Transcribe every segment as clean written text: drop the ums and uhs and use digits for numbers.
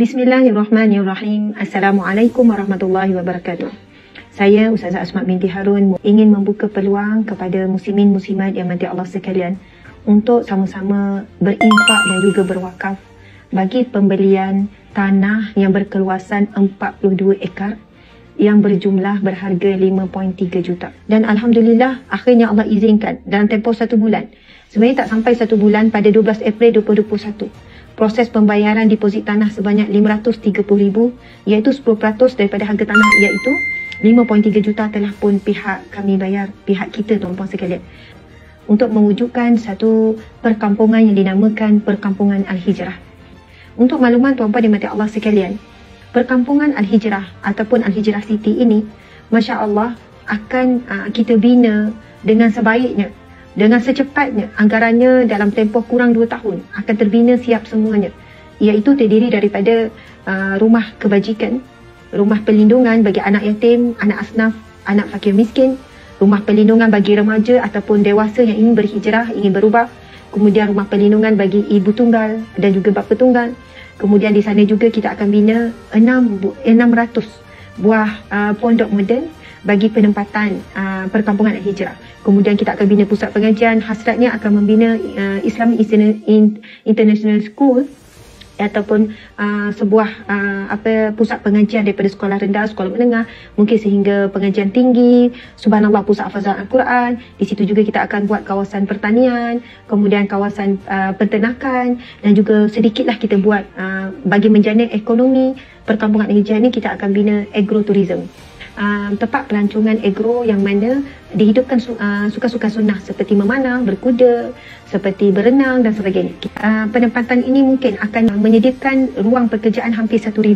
Bismillahirrahmanirrahim. Assalamualaikum warahmatullahi wabarakatuh. Saya Ustazah Asma binti Harun ingin membuka peluang kepada muslimin muslimat yang mati Allah sekalian untuk sama-sama berinfak dan juga berwakaf bagi pembelian tanah yang berkeluasan 42 ekar yang berjumlah berharga 5.3 juta. Dan Alhamdulillah akhirnya Allah izinkan dalam tempoh 1 bulan. Sebenarnya tak sampai 1 bulan, pada 12 April 2021. Proses pembayaran deposit tanah sebanyak RM530,000 iaitu 10% daripada harga tanah, iaitu 5.3 juta telah pun pihak kami bayar, pihak kita tuan-puan sekalian, untuk mewujudkan satu perkampungan yang dinamakan Perkampungan Al-Hijrah. Untuk makluman tuan-puan dimati Allah sekalian, Perkampungan Al-Hijrah ataupun Al-Hijrah City ini, Masya Allah, akan kita bina dengan sebaiknya, dengan secepatnya. Anggarannya dalam tempoh kurang 2 tahun akan terbina siap semuanya, iaitu terdiri daripada rumah kebajikan, rumah perlindungan bagi anak yatim, anak asnaf, anak fakir miskin, rumah perlindungan bagi remaja ataupun dewasa yang ingin berhijrah, ingin berubah, kemudian rumah perlindungan bagi ibu tunggal dan juga bapa tunggal. Kemudian di sana juga kita akan bina 600 buah pondok moden bagi penempatan Perkampungan Al-Hijrah. Kemudian kita akan bina pusat pengajian, hasratnya akan membina Islamic International School ataupun sebuah pusat pengajian daripada sekolah rendah, sekolah menengah, mungkin sehingga pengajian tinggi. Subhanallah, pusat hafazan Al-Quran. Di situ juga kita akan buat kawasan pertanian, kemudian kawasan peternakan, dan juga sedikitlah kita buat bagi menjana ekonomi Perkampungan Al-Hijrah ini, kita akan bina agrotourism. Tempat pelancongan agro yang mana dihidupkan suka-suka sunnah seperti memanah, berkuda, seperti berenang dan sebagainya. Penempatan ini mungkin akan menyediakan ruang pekerjaan hampir 1,000,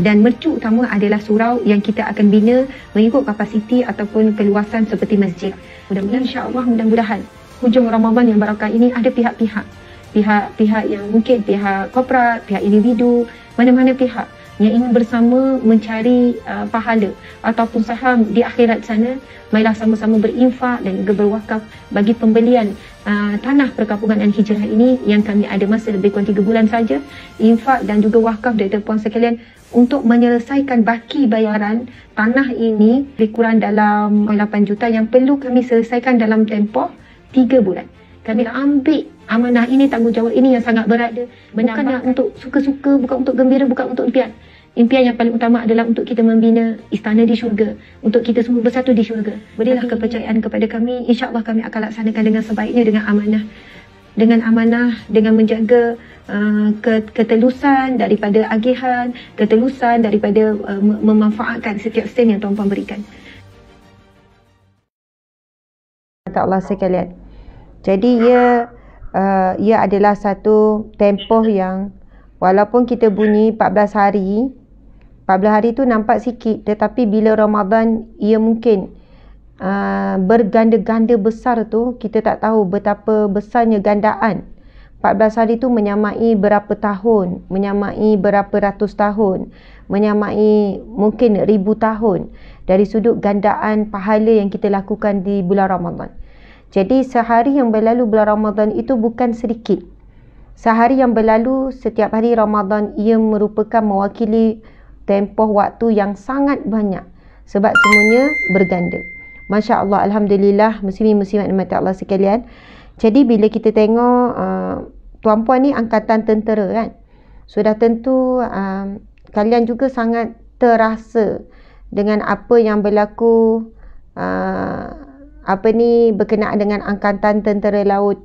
dan mercu utama adalah surau yang kita akan bina mengikut kapasiti ataupun keluasan seperti masjid. Mudah-mudahan, insya-Allah, mudah-mudahan hujung Ramadan yang barakah ini ada pihak yang mungkin pihak korporat, pihak individu, mana-mana pihak yang ingin bersama mencari pahala ataupun saham di akhirat sana, marilah sama-sama berinfak dan juga berwakaf bagi pembelian tanah Perkampungan Al-Hijrah ini yang kami ada masa lebih kurang 3 bulan saja. Infak dan juga wakaf dari puan sekalian untuk menyelesaikan baki bayaran tanah ini lebih kurang dalam 8 juta yang perlu kami selesaikan dalam tempoh 3 bulan. Kami ambil amanah ini, tanggungjawab ini yang sangat berat dia. Bukan untuk suka-suka, bukan untuk gembira, bukan untuk impian. Impian yang paling utama adalah untuk kita membina istana di syurga, untuk kita semua bersatu di syurga. Berilah kepercayaan kepada kami, insya-Allah kami akan laksanakan dengan sebaiknya, dengan amanah, dengan menjaga ketelusan daripada agihan, ketelusan daripada memanfaatkan setiap sen yang tuan-puan berikan. Allah sekalian. Jadi ia adalah satu tempoh yang walaupun kita bunyi 14 hari tu nampak sikit, tetapi bila Ramadan ia mungkin berganda-ganda besar tu, kita tak tahu betapa besarnya gandaan. 14 hari tu menyamai berapa tahun, menyamai berapa ratus tahun, menyamai mungkin 1000 tahun dari sudut gandaan pahala yang kita lakukan di bulan Ramadan. Jadi sehari yang berlalu bulan Ramadan itu bukan sedikit. Sehari yang berlalu setiap hari Ramadan ia merupakan mewakili tempoh waktu yang sangat banyak, sebab semuanya berganda. Masya Allah, Alhamdulillah, muslimin-muslimat dimati Allah sekalian. Jadi bila kita tengok tuan-puan ni angkatan tentera kan, sudah tentu kalian juga sangat terasa dengan apa yang berlaku berkenaan dengan angkatan tentera laut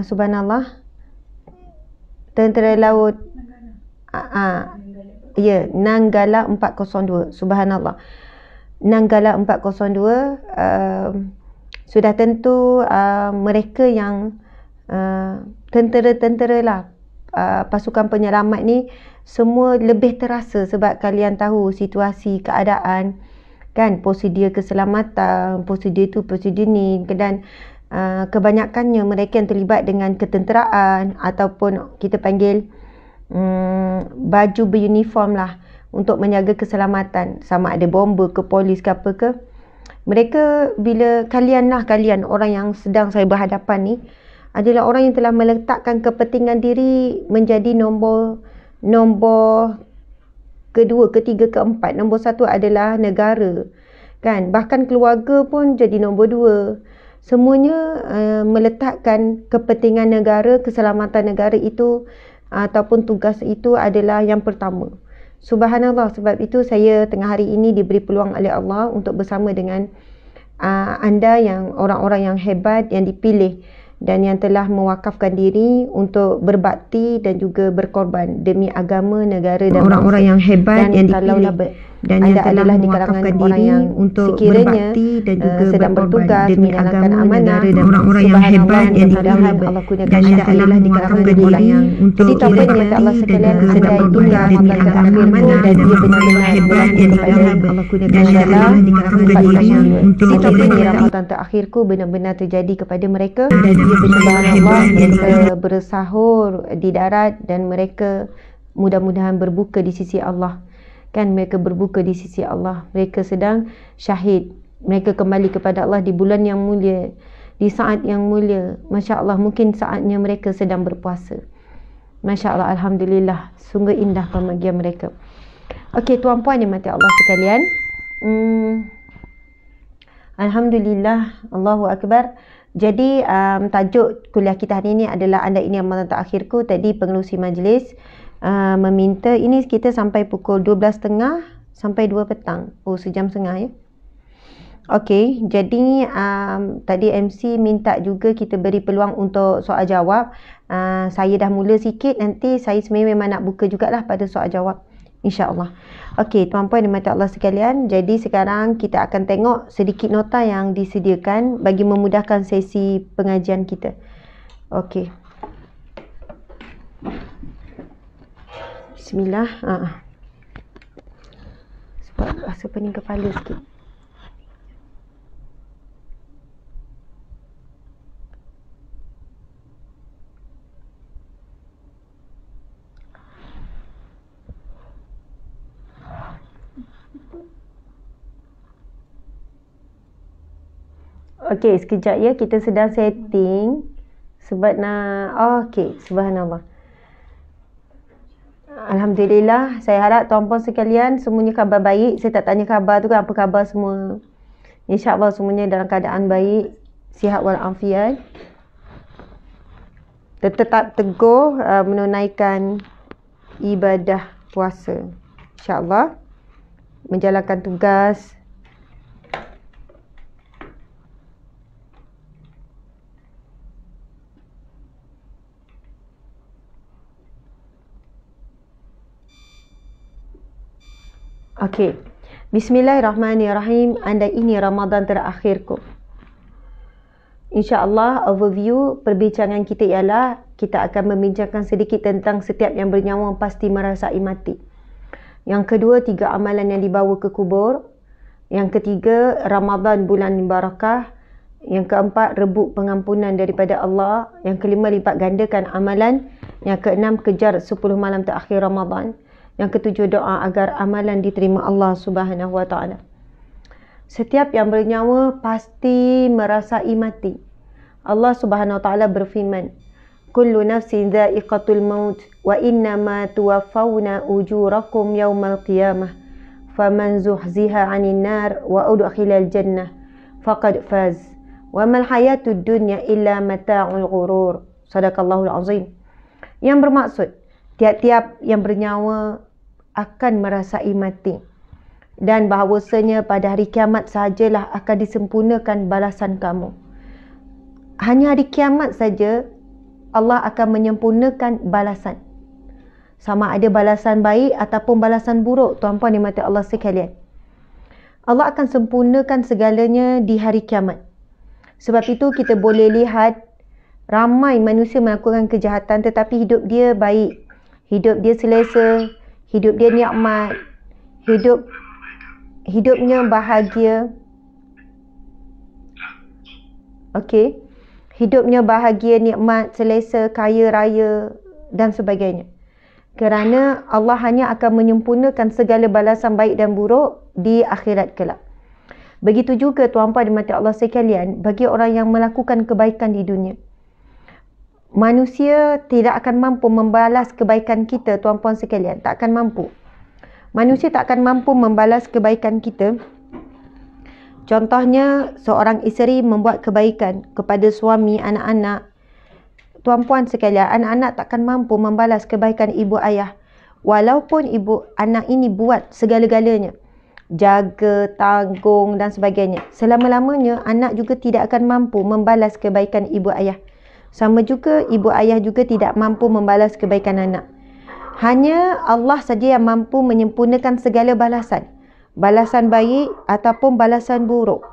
subhanallah, tentera laut Nanggala 402, subhanallah, Nanggala 402. Sudah tentu mereka yang tentera-tentera lah, pasukan penyelamat ni semua lebih terasa, sebab kalian tahu situasi keadaan kan, prosedur keselamatan, prosedur ni, dan kebanyakannya mereka yang terlibat dengan ketenteraan ataupun kita panggil baju beruniform lah untuk menjaga keselamatan, sama ada bomba ke polis ke apa ke. Mereka bila kalian orang yang sedang saya berhadapan ni, adalah orang yang telah meletakkan kepentingan diri menjadi nombor kedua, ketiga, keempat. Nombor satu adalah negara, kan? Bahkan keluarga pun jadi nombor dua. Semuanya meletakkan kepentingan negara, keselamatan negara itu ataupun tugas itu adalah yang pertama. Subhanallah, sebab itu saya tengah hari ini diberi peluang oleh Allah untuk bersama dengan anda yang orang-orang yang hebat yang dipilih dan yang telah mewakafkan diri untuk berbakti dan juga berkorban demi agama, negara dan orang-orang yang hebat dan yang dipilih dan yang telah mewakafkan diri untuk berbakti dan juga sedang bertugas demi agama, negara dan orang-orang yang hebat yang dipilih dan yang telah mewakafkan diri untuk berbakti dan juga sedang bertugas demi agama, negara dan orang-orang yang hebat yang dipilih dan yang telah mewakafkan diri untuk berbakti. Ramadan terakhirku benar-benar terjadi kepada mereka. Subhanallah, mereka bersahur di darat dan mereka mudah-mudahan berbuka di sisi Allah. Kan, mereka berbuka di sisi Allah. Mereka sedang syahid. Mereka kembali kepada Allah di bulan yang mulia, di saat yang mulia. Masya Allah, mungkin saatnya mereka sedang berpuasa. Masya Allah, Alhamdulillah. Sungguh indah pembagian mereka. Okey, tuan-puan yang mati Allah sekalian. Alhamdulillah, Allahu Akbar. Jadi tajuk kuliah kita hari ini adalah anda ini Ramadan terakhirku. Tadi pengerusi majlis meminta ini kita sampai pukul 12.30 sampai 2 petang. Oh, sejam setengah ya. Okey, jadi tadi MC minta juga kita beri peluang untuk soal jawab. Saya dah mula sikit, nanti saya sebenarnya memang nak buka jugalah pada soal jawab, insya-Allah. Okey, tuan-puan dan mata Allah sekalian, jadi sekarang kita akan tengok sedikit nota yang disediakan bagi memudahkan sesi pengajian kita. Okey. Bismillah. Sebab rasa pening kepala sikit. Okey, sekejap ya, kita sedang setting sebab nak okey, subhanallah. Alhamdulillah, saya harap tuan-puan sekalian semuanya khabar baik. Saya tak tanya khabar tu kan, apa khabar semua. InsyaAllah semuanya dalam keadaan baik, sihat walafiat. Tetap teguh menunaikan ibadah puasa. InsyaAllah menjalankan tugas. Okey. Bismillahirrahmanirrahim. Anda ini Ramadan terakhirku. InsyaAllah overview perbincangan kita ialah kita akan membincangkan sedikit tentang setiap yang bernyawa pasti merasai mati. Yang kedua, 3 amalan yang dibawa ke kubur. Yang ketiga, Ramadan bulan barakah. Yang keempat, rebut pengampunan daripada Allah. Yang kelima, lipat gandakan amalan. Yang keenam, kejar 10 malam terakhir Ramadan. Yang ketujuh, doa agar amalan diterima Allah Subhanahu Wa Taala. Setiap yang bernyawa pasti merasai mati. Allah Subhanahu Wa Taala berfirman, "Kullu nafsin dha'iqatul maut wa innama tuwaffawna ujurakum yawmal qiyamah. Faman zuhziha 'anil nar wa udkhilal jannah faqad faz. Wa mal hayatud dunya illa mata'ul ghurur." Sadaqallahul azim. Yang bermaksud, tiap-tiap yang bernyawa akan merasai mati dan bahawasanya pada hari kiamat sahajalah akan disempurnakan balasan kamu. Hanya hari kiamat saja Allah akan menyempurnakan balasan, sama ada balasan baik ataupun balasan buruk. Tuan-puan yang mati Allah sekalian, Allah akan sempurnakan segalanya di hari kiamat. Sebab itu kita boleh lihat ramai manusia melakukan kejahatan tetapi hidup dia baik, hidup dia selesa, hidup dia nikmat, hidupnya bahagia. Okey, hidupnya bahagia, nikmat, selesa, kaya raya dan sebagainya. Kerana Allah hanya akan menyempurnakan segala balasan baik dan buruk di akhirat kelak. Begitu juga tuan-puan dan mati Allah sekalian, bagi orang yang melakukan kebaikan di dunia. manusia tidak akan mampu membalas kebaikan kita, tuan-puan sekalian. Tak akan mampu. Manusia tak akan mampu membalas kebaikan kita. Contohnya, seorang isteri membuat kebaikan kepada suami, anak-anak. Tuan-puan sekalian, anak-anak takkan mampu membalas kebaikan ibu ayah. Walaupun ibu anak ini buat segala-galanya, jaga, tanggung dan sebagainya, selama-lamanya anak juga tidak akan mampu membalas kebaikan ibu ayah. Sama juga ibu ayah juga tidak mampu membalas kebaikan anak. Hanya Allah saja yang mampu menyempurnakan segala balasan. Balasan baik ataupun balasan buruk.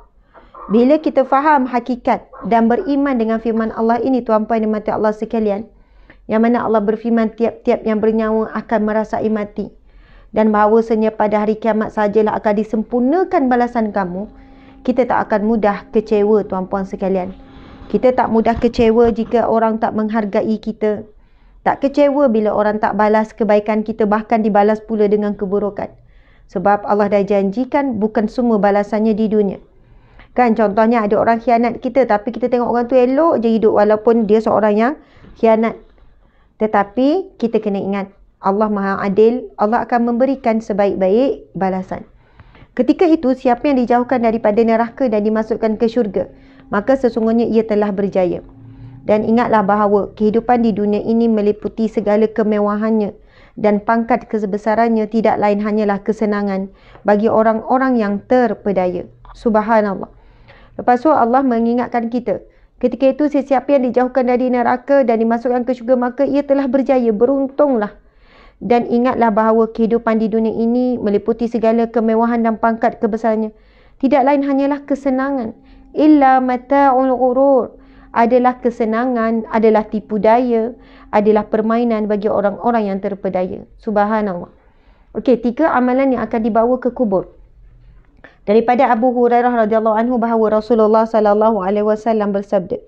Bila kita faham hakikat dan beriman dengan firman Allah ini, tuan-puan dan mati Allah sekalian, yang mana Allah berfirman, tiap-tiap yang bernyawa akan merasai mati, dan bahawasanya pada hari kiamat sajalah akan disempurnakan balasan kamu, kita tak akan mudah kecewa, tuan-puan sekalian. Kita tak mudah kecewa jika orang tak menghargai kita. Tak kecewa bila orang tak balas kebaikan kita, bahkan dibalas pula dengan keburukan. Sebab Allah dah janjikan bukan semua balasannya di dunia. Kan contohnya ada orang khianat kita, tapi kita tengok orang tu elok je hidup walaupun dia seorang yang khianat. Tetapi kita kena ingat, Allah Maha Adil, Allah akan memberikan sebaik-baik balasan. Ketika itu, siapa yang dijauhkan daripada neraka dan dimasukkan ke syurga, maka sesungguhnya ia telah berjaya. Dan ingatlah bahawa kehidupan di dunia ini meliputi segala kemewahannya, dan pangkat kesebesarannya tidak lain hanyalah kesenangan bagi orang-orang yang terpedaya. Subhanallah. Lepas tu Allah mengingatkan kita, ketika itu sesiapa yang dijauhkan dari neraka dan dimasukkan ke syurga, maka ia telah berjaya, beruntunglah. Dan ingatlah bahawa kehidupan di dunia ini meliputi segala kemewahan dan pangkat kebesarannya tidak lain hanyalah kesenangan. Illa mata'ul ghurur. Adalah kesenangan, adalah tipu daya, adalah permainan bagi orang-orang yang terpedaya. Subhanallah. Okey, 3 amalan yang akan dibawa ke kubur. Daripada Abu Hurairah radhiyallahu anhu bahawa Rasulullah sallallahu alaihi wasallam bersabda,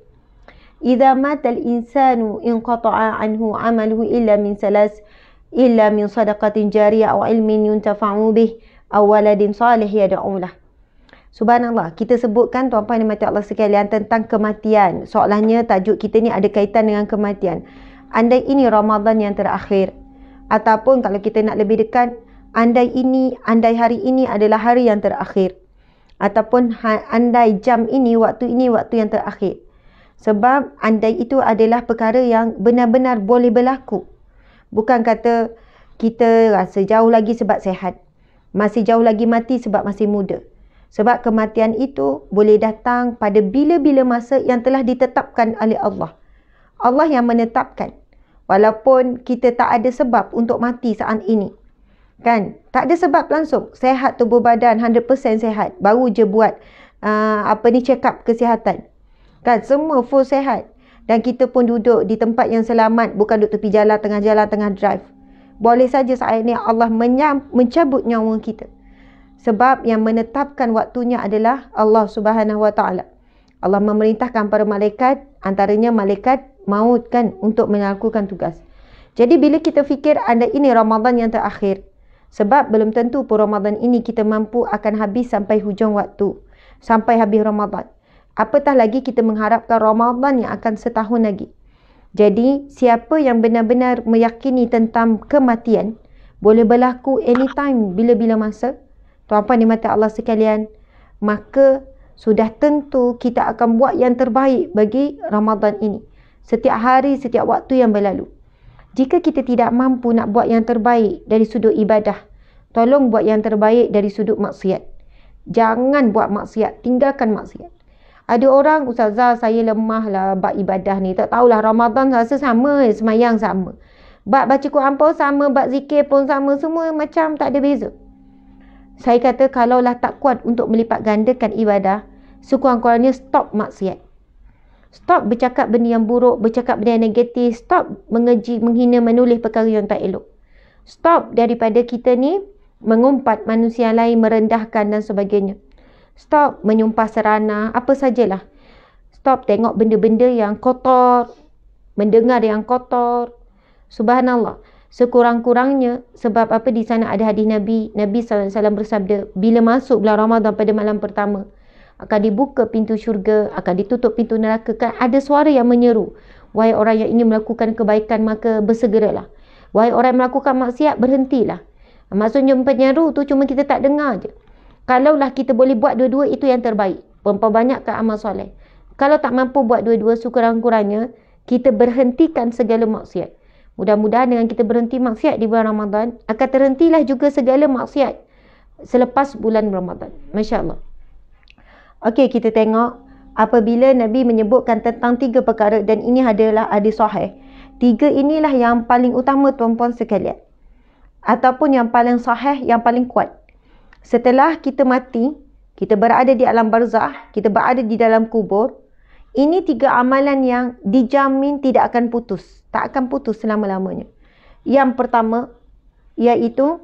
"Idza mata al-insanu inqata'a anhu 'amaluhu illa min sadaqatin jariyah aw ilmin yuntafa'u bih aw waladin salih yad'u lah." Subhanallah, kita sebutkan tuan-puan dan mati Allah sekalian tentang kematian. Soalannya tajuk kita ni ada kaitan dengan kematian. Andai ini Ramadan yang terakhir, ataupun kalau kita nak lebih dekat, andai hari ini adalah hari yang terakhir, ataupun andai jam ini waktu yang terakhir. Sebab andai itu adalah perkara yang benar-benar boleh berlaku. Bukan kata kita rasa jauh lagi sebab sehat, masih jauh lagi mati sebab masih muda. Sebab kematian itu boleh datang pada bila-bila masa yang telah ditetapkan oleh Allah. Allah yang menetapkan. Walaupun kita tak ada sebab untuk mati saat ini. Kan? Tak ada sebab langsung. Sehat tubuh badan, 100% sehat. Baru je buat check up kesihatan. Kan? Semua full sehat. Dan kita pun duduk di tempat yang selamat. Bukan duduk tepi jalan, tengah drive. Boleh saja saat ini Allah mencabut nyawa kita. Sebab yang menetapkan waktunya adalah Allah Subhanahu Wa Taala. Allah memerintahkan para malaikat, antaranya malaikat maut kan, untuk melakukan tugas. Jadi bila kita fikir anda ini Ramadan yang terakhir, sebab belum tentu pun Ramadan ini kita mampu akan habis sampai hujung waktu, sampai habis Ramadan. Apatah lagi kita mengharapkan Ramadan yang akan setahun lagi. Jadi siapa yang benar-benar meyakini tentang kematian boleh berlaku anytime, bila-bila masa, tuan-puan di mata Allah sekalian, maka sudah tentu kita akan buat yang terbaik bagi Ramadan ini. Setiap hari, setiap waktu yang berlalu. Jika kita tidak mampu nak buat yang terbaik dari sudut ibadah, tolong buat yang terbaik dari sudut maksiat. Jangan buat maksiat, tinggalkan maksiat. Ada orang, "Ustazah, saya lemah lah bab ibadah ni. Tak tahulah Ramadan rasa sama, semayang sama. Bab baca Quran pun sama, bab zikir pun sama, semua macam tak ada beza." Saya kata kalaulah tak kuat untuk melipat gandakan ibadah, sekurang-kurangnya stop maksiat. Stop bercakap benda yang buruk, bercakap benda yang negatif. Stop mengeji, menghina, menulis perkara yang tak elok. Stop daripada kita ni mengumpat manusia lain, merendahkan dan sebagainya. Stop menyumpah serana, apa sajalah. Stop tengok benda-benda yang kotor, mendengar yang kotor. Subhanallah. Sekurang-kurangnya, sebab apa, di sana ada hadis Nabi SAW bersabda, bila masuk bulan Ramadan pada malam pertama, akan dibuka pintu syurga, akan ditutup pintu neraka. Kan ada suara yang menyeru, Wahai orang yang ingin melakukan kebaikan, maka bersegeralah. Wahai orang yang melakukan maksiat, berhentilah. Maksudnya penyeru tu cuma kita tak dengar je. Kalaulah kita boleh buat dua-dua, itu yang terbaik. Memperbanyakkan amal soleh. Kalau tak mampu buat dua-dua, sekurang-kurangnya kita berhentikan segala maksiat. Mudah-mudahan dengan kita berhenti maksiat di bulan Ramadan, akan terhentilah juga segala maksiat selepas bulan Ramadan. Masya Allah. Okey, kita tengok apabila Nabi menyebutkan tentang 3 perkara, dan ini adalah hadis sahih. 3 inilah yang paling utama tuan-puan sekalian. Ataupun yang paling sahih, yang paling kuat. Setelah kita mati, kita berada di alam barzakh, kita berada di dalam kubur, ini 3 amalan yang dijamin tidak akan putus. Tak akan putus selama-lamanya. Yang pertama, iaitu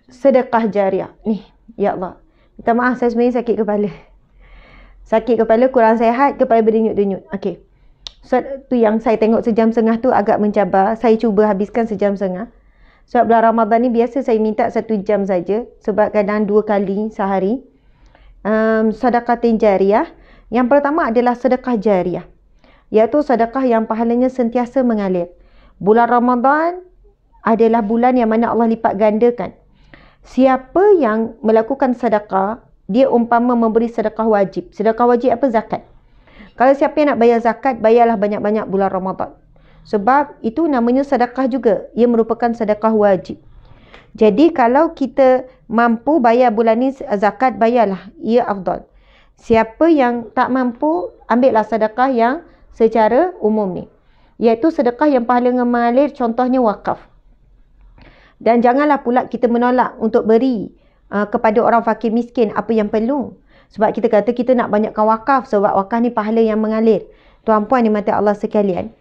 sedekah jariah. Ni, ya Allah. Minta maaf, saya sebenarnya sakit kepala. Sakit kepala, kurang sihat, kepala berdenyut-denyut. Okey. So, tu yang saya tengok sejam setengah tu agak mencabar. Saya cuba habiskan sejam setengah. Sebab bulan Ramadan ni biasa saya minta 1 jam saja. Sebab kadang 2 kali sehari. Sedekah jariah. Yang pertama adalah sedekah jariah. Iaitu sedekah yang pahalanya sentiasa mengalir. Bulan Ramadan adalah bulan yang mana Allah lipat gandakan. Siapa yang melakukan sedekah, dia umpama memberi sedekah wajib. Sedekah wajib apa? Zakat. Kalau siapa yang nak bayar zakat, bayarlah banyak-banyak bulan Ramadan. Sebab itu namanya sedekah juga. Ia merupakan sedekah wajib. Jadi kalau kita mampu bayar bulan ni zakat, bayarlah. Ia afdal. Siapa yang tak mampu, ambillah sedekah yang secara umum ni. Iaitu sedekah yang pahalanya mengalir, contohnya wakaf. Dan janganlah pula kita menolak untuk beri kepada orang fakir miskin apa yang perlu. Sebab kita kata kita nak banyakkan wakaf, sebab wakaf ni pahala yang mengalir. Tuan-puan di mata Allah sekalian,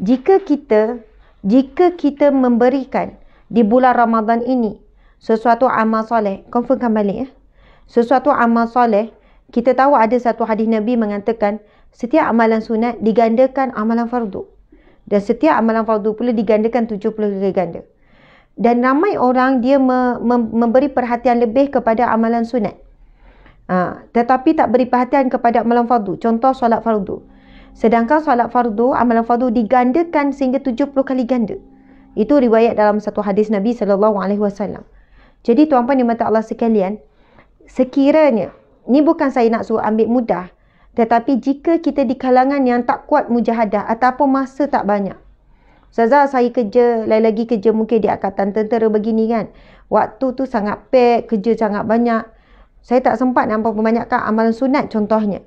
jika kita memberikan di bulan Ramadan ini sesuatu amal soleh, confirmkan balik ya. Sesuatu amal soleh, kita tahu ada satu hadis Nabi mengatakan setiap amalan sunat digandakan amalan fardu. Dan setiap amalan fardu pula digandakan 70 kali ganda. Dan ramai orang dia memberi perhatian lebih kepada amalan sunat. Tetapi tak beri perhatian kepada amalan fardu. Contoh solat fardu. Sedangkan solat fardu, amalan fardu digandakan sehingga 70 kali ganda. Itu riwayat dalam satu hadis Nabi SAW. Jadi tuan-puan di mata Allah sekalian, sekiranya, ni bukan saya nak suruh ambil mudah, tetapi jika kita di kalangan yang tak kuat mujahadah ataupun masa tak banyak. Ustazah, saya kerja, lain lagi kerja mungkin di Angkatan Tentera begini kan. Waktu tu sangat pack, kerja sangat banyak. Saya tak sempat nak memperbanyakkan amalan sunat contohnya.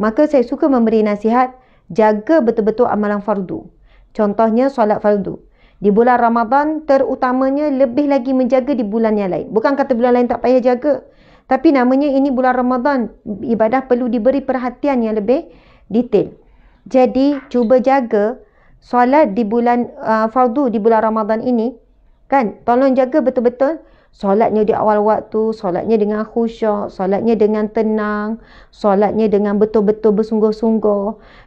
Maka saya suka memberi nasihat, jaga betul-betul amalan fardu. Contohnya solat fardu. Di bulan Ramadan terutamanya, lebih lagi menjaga di bulan yang lain. Bukan kata bulan lain tak payah jaga. Tapi namanya ini bulan Ramadan. Ibadah perlu diberi perhatian yang lebih detail. Jadi cuba jaga solat di bulan fardu di bulan Ramadan ini. Kan? Tolong jaga betul-betul. Solatnya di awal waktu, solatnya dengan khusyuk, solatnya dengan tenang, solatnya dengan betul-betul bersungguh-sungguh.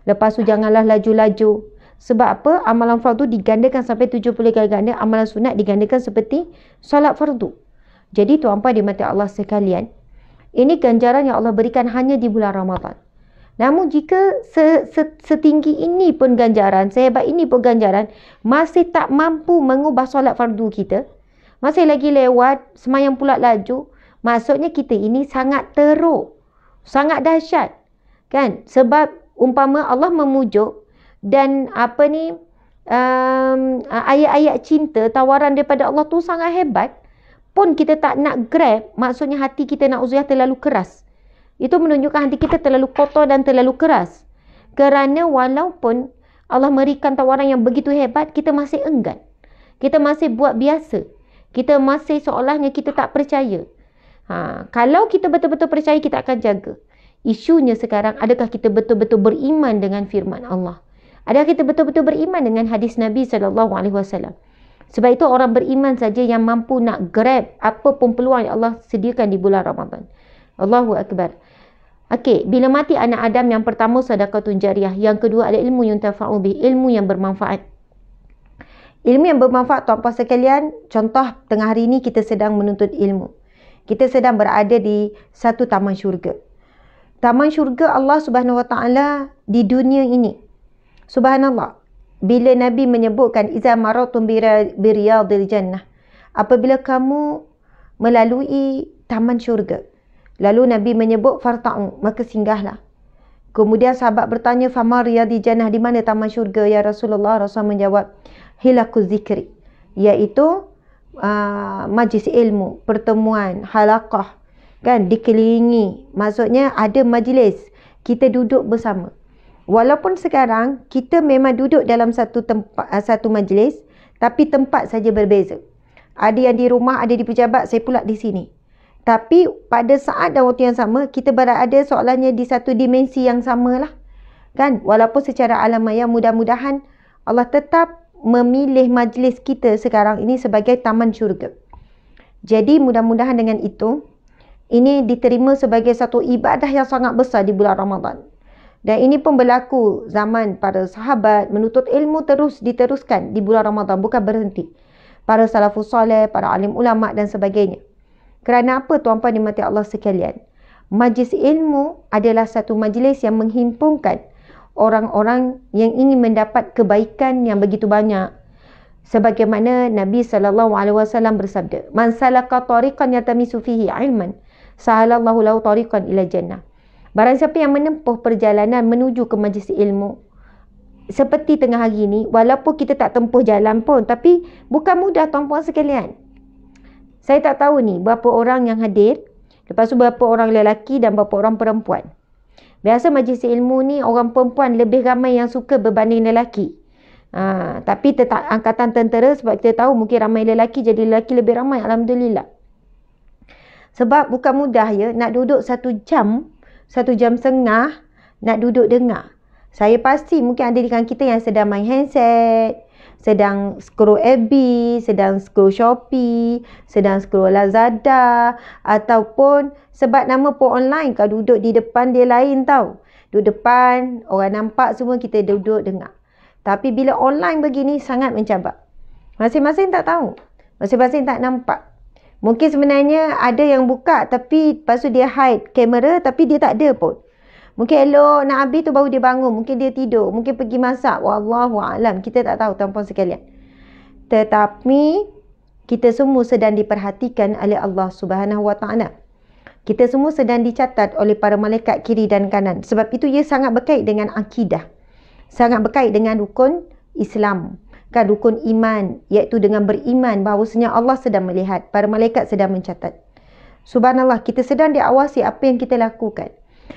Lepas tu janganlah laju-laju. Sebab apa? Amalan fardu digandakan sampai 70 kali ganda, amalan sunat digandakan seperti solat fardu. Jadi tuan-puan di mata Allah sekalian, ini ganjaran yang Allah berikan hanya di bulan Ramadan. Namun jika setinggi ini pun ganjaran, sehebat ini pun ganjaran, masih tak mampu mengubah solat fardu kita, masih lagi lewat, semayang pula laju, maksudnya kita ini sangat teruk, sangat dahsyat. Kan? Sebab umpama Allah memujuk dan ayat-ayat cinta, tawaran daripada Allah tu sangat hebat, pun kita tak nak grab, maksudnya hati kita nak uziah terlalu keras. Itu menunjukkan hati kita terlalu kotor dan terlalu keras. Kerana walaupun Allah memberikan tawaran yang begitu hebat, kita masih enggan. Kita masih buat biasa. Kita masih seolahnya kita tak percaya. Kalau kita betul-betul percaya, kita akan jaga. Isunya sekarang, adakah kita betul-betul beriman dengan firman Allah? Adakah kita betul-betul beriman dengan hadis Nabi SAW? Sebab itu orang beriman saja yang mampu nak grab apa pun peluang yang Allah sediakan di bulan Ramadan. Allahu Akbar. Okey, bila mati anak Adam, yang pertama sedekatun jariah, yang kedua ada ilmu yuntafa'u bih, ilmu yang bermanfaat. Ilmu yang bermanfaat tuan-puan sekalian, contoh tengah hari ini kita sedang menuntut ilmu. Kita sedang berada di satu taman syurga. Taman syurga Allah Subhanahu Wa Taala di dunia ini. Subhanallah. Bila Nabi menyebutkan iza maratum biriyadil jannah. Apabila kamu melalui taman syurga. Lalu Nabi menyebut farta'u, maka singgahlah. Kemudian sahabat bertanya, fama riyadil jannah, di mana taman syurga ya Rasulullah? Rasulullah menjawab, hilakuz zikri, iaitu majlis ilmu, pertemuan, halaqah, kan, dikelilingi. Maksudnya ada majlis, kita duduk bersama. Walaupun sekarang kita memang duduk dalam satu tempat, satu majlis, tapi tempat saja berbeza. Ada yang di rumah, ada di pejabat, saya pula di sini. Tapi pada saat dan waktu yang sama, kita berada soalannya di satu dimensi yang samalah. Kan? Walaupun secara alamiah, mudah-mudahan Allah tetap memilih majlis kita sekarang ini sebagai taman syurga. Jadi mudah-mudahan dengan itu, ini diterima sebagai satu ibadah yang sangat besar di bulan Ramadan. Dan ini pun berlaku zaman para sahabat, menuntut ilmu terus diteruskan di bulan Ramadan, bukan berhenti. Para salafus soleh, para alim ulama dan sebagainya. Kerana apa tuan-puan dimati Allah sekalian? Majlis ilmu adalah satu majlis yang menghimpunkan orang-orang yang ingin mendapat kebaikan yang begitu banyak. Sebagaimana Nabi SAW bersabda, man salaka tariqan yatamisu fihi ilman, sahalallahu lahu tariqan ila jannah. Barang siapa yang menempuh perjalanan menuju ke majlis ilmu, seperti tengah hari ini, walaupun kita tak tempuh jalan pun, tapi bukan mudah tuan-puan sekalian. Saya tak tahu ni berapa orang yang hadir, lepas tu berapa orang lelaki dan berapa orang perempuan. Biasa majlis ilmu ni orang perempuan lebih ramai yang suka berbanding lelaki. Tapi tetap angkatan tentera, sebab kita tahu mungkin ramai lelaki, jadi lelaki lebih ramai, alhamdulillah. Sebab bukan mudah ya, nak duduk 1 jam, 1 jam setengah, nak duduk dengar. Saya pasti mungkin ada di kalangan kita yang sedang main handset, sedang scroll FB, sedang scroll Shopee, sedang scroll Lazada, ataupun sebab nama pun online, kalau duduk di depan dia lain tau. Duduk depan, orang nampak semua, kita duduk dengar. Tapi bila online begini sangat mencabar. Masing-masing tak tahu. Masing-masing tak nampak. Mungkin sebenarnya ada yang buka tapi lepas tu dia hide kamera tapi dia tak ada pun. Mungkin elok nak habis tu baru dia bangun. Mungkin dia tidur. Mungkin pergi masak. Wallahualam. Kita tak tahu tuan-puan sekalian. Tetapi kita semua sedang diperhatikan oleh Allah Subhanahu Wa Taala. Kita semua sedang dicatat oleh para malaikat kiri dan kanan. Sebab itu ia sangat berkait dengan akidah. Sangat berkait dengan rukun Islam. Kan, rukun iman. Iaitu dengan beriman bahawasanya Allah sedang melihat. Para malaikat sedang mencatat. Subhanallah, kita sedang diawasi apa yang kita lakukan.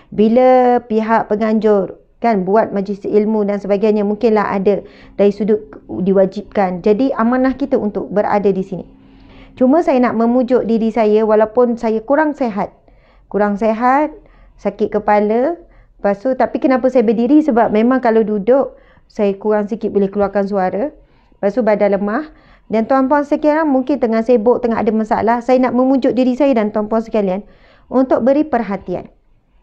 Bila pihak penganjur kan buat majlis ilmu dan sebagainya, mungkinlah ada dari sudut diwajibkan. Jadi amanah kita untuk berada di sini. Cuma saya nak memujuk diri saya, walaupun saya kurang sehat, sakit kepala, lepas tu, tapi kenapa saya berdiri? Sebab memang kalau duduk saya kurang sikit boleh keluarkan suara. Lepas tu badan lemah. Dan tuan-puan sekalian mungkin tengah sibuk, tengah ada masalah. Saya nak memujuk diri saya dan tuan-puan sekalian untuk beri perhatian.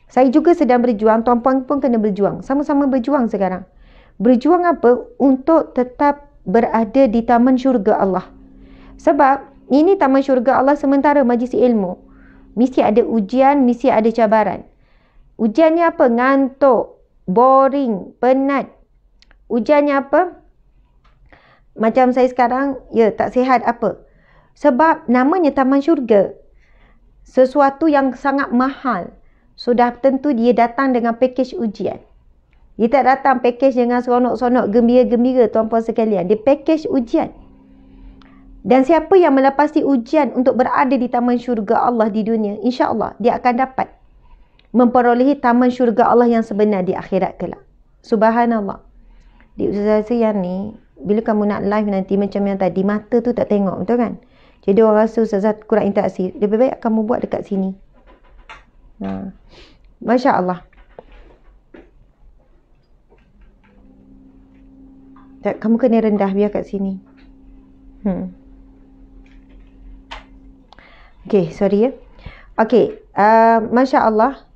Saya juga sedang berjuang, tuan-puan pun kena berjuang. Sama-sama berjuang sekarang. Berjuang apa? Untuk tetap berada di taman syurga Allah. Sebab ini taman syurga Allah sementara majlis ilmu. Mesti ada ujian, mesti ada cabaran. Ujiannya apa? Ngantuk, boring, penat. Ujiannya apa? Macam saya sekarang, ya tak sihat apa? Sebab namanya taman syurga. Sesuatu yang sangat mahal. Sudah tentu dia datang dengan pakej ujian. Dia tak datang pakej dengan seronok-seronok, gembira-gembira tuan-puan sekalian. Dia pakej ujian. Dan siapa yang melepasi ujian untuk berada di taman syurga Allah di dunia, insya-Allah dia akan dapat memperolehi taman syurga Allah yang sebenar di akhirat kelak. Subhanallah. Di ustazah saya ni, bila kamu nak live nanti macam yang tadi, mata tu tak tengok, betul kan? Jadi orang rasa ustazah kurang interaksi. Lebih baik kamu buat dekat sini. Masya Allah. Tak, kamu kena rendah biar kat sini. Okay, sorry ya. Okay, Masya Allah.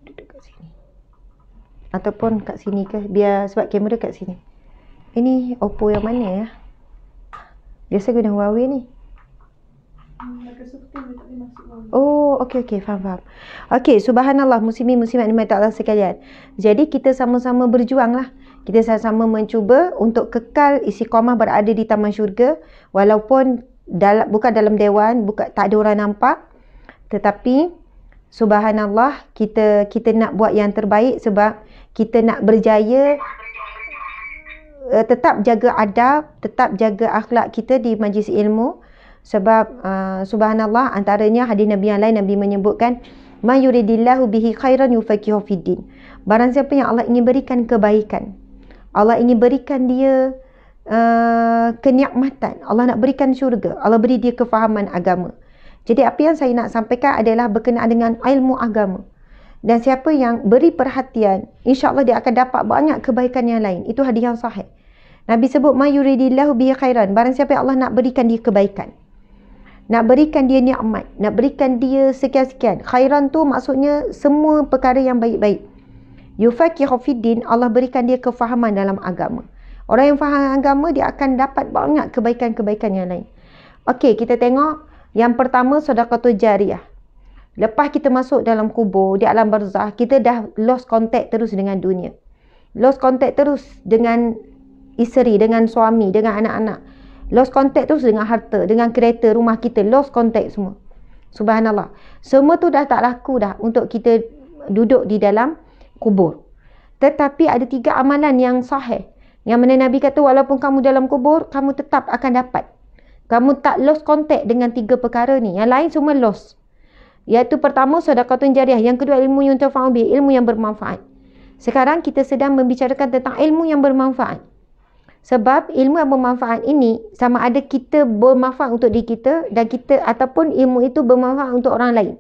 Duduk kat sini. Ataupun kat sini ke? Biar sebab kamera kat sini. Ini Oppo yang mana ya? Biasa guna Huawei ni. Oh, okey, faham. Okey, subhanallah, muslimin muslimat dimati Allah sekalian. Jadi kita sama-sama berjuanglah. Kita sama-sama mencuba untuk kekal istiqamah berada di taman syurga walaupun bukan dalam dewan, tak ada orang nampak. Tetapi subhanallah, kita nak buat yang terbaik sebab kita nak berjaya. Tetap jaga adab, tetap jaga akhlak kita di majlis ilmu. Sebab subhanallah, antaranya hadis Nabi yang lain, Nabi menyebutkan ma yuridillahu bihi khairan yufaqihu fiddin. Barang siapa yang Allah ingin berikan kebaikan, Allah ingin berikan dia kenikmatan, Allah nak berikan syurga, Allah beri dia kefahaman agama. Jadi apa yang saya nak sampaikan adalah berkenaan dengan ilmu agama. Dan siapa yang beri perhatian, insya-Allah dia akan dapat banyak kebaikan yang lain. Itu hadis yang sahih. Nabi sebut ma yuridillahu bihi khairan. Barang siapa yang Allah nak berikan dia kebaikan, nak berikan dia nikmat, nak berikan dia sekian-sekian. Khairan tu maksudnya semua perkara yang baik-baik. Yufaqihu fiddin, Allah berikan dia kefahaman dalam agama. Orang yang faham agama, dia akan dapat banyak kebaikan-kebaikan yang lain. Okey, kita tengok yang pertama, sedekah jariah. Lepas kita masuk dalam kubur, di alam barzah, kita dah lost contact terus dengan dunia. Lost contact terus dengan isteri, dengan suami, dengan anak-anak. Lost contact terus dengan harta, dengan kereta, rumah kita. Lost contact semua. Subhanallah. Semua tu dah tak laku dah untuk kita duduk di dalam kubur. Tetapi ada 3 amalan yang sahih. Yang mana Nabi kata walaupun kamu dalam kubur, kamu tetap akan dapat. Kamu tak lost contact dengan 3 perkara ni. Yang lain semua lost. Iaitu pertama, sedekah jariah. Yang kedua, ilmu yang yuntafa'u bih, ilmu yang bermanfaat. Sekarang kita sedang membicarakan tentang ilmu yang bermanfaat. Sebab ilmu yang bermanfaat ini sama ada kita bermanfaat untuk diri kita dan kita, ataupun ilmu itu bermanfaat untuk orang lain.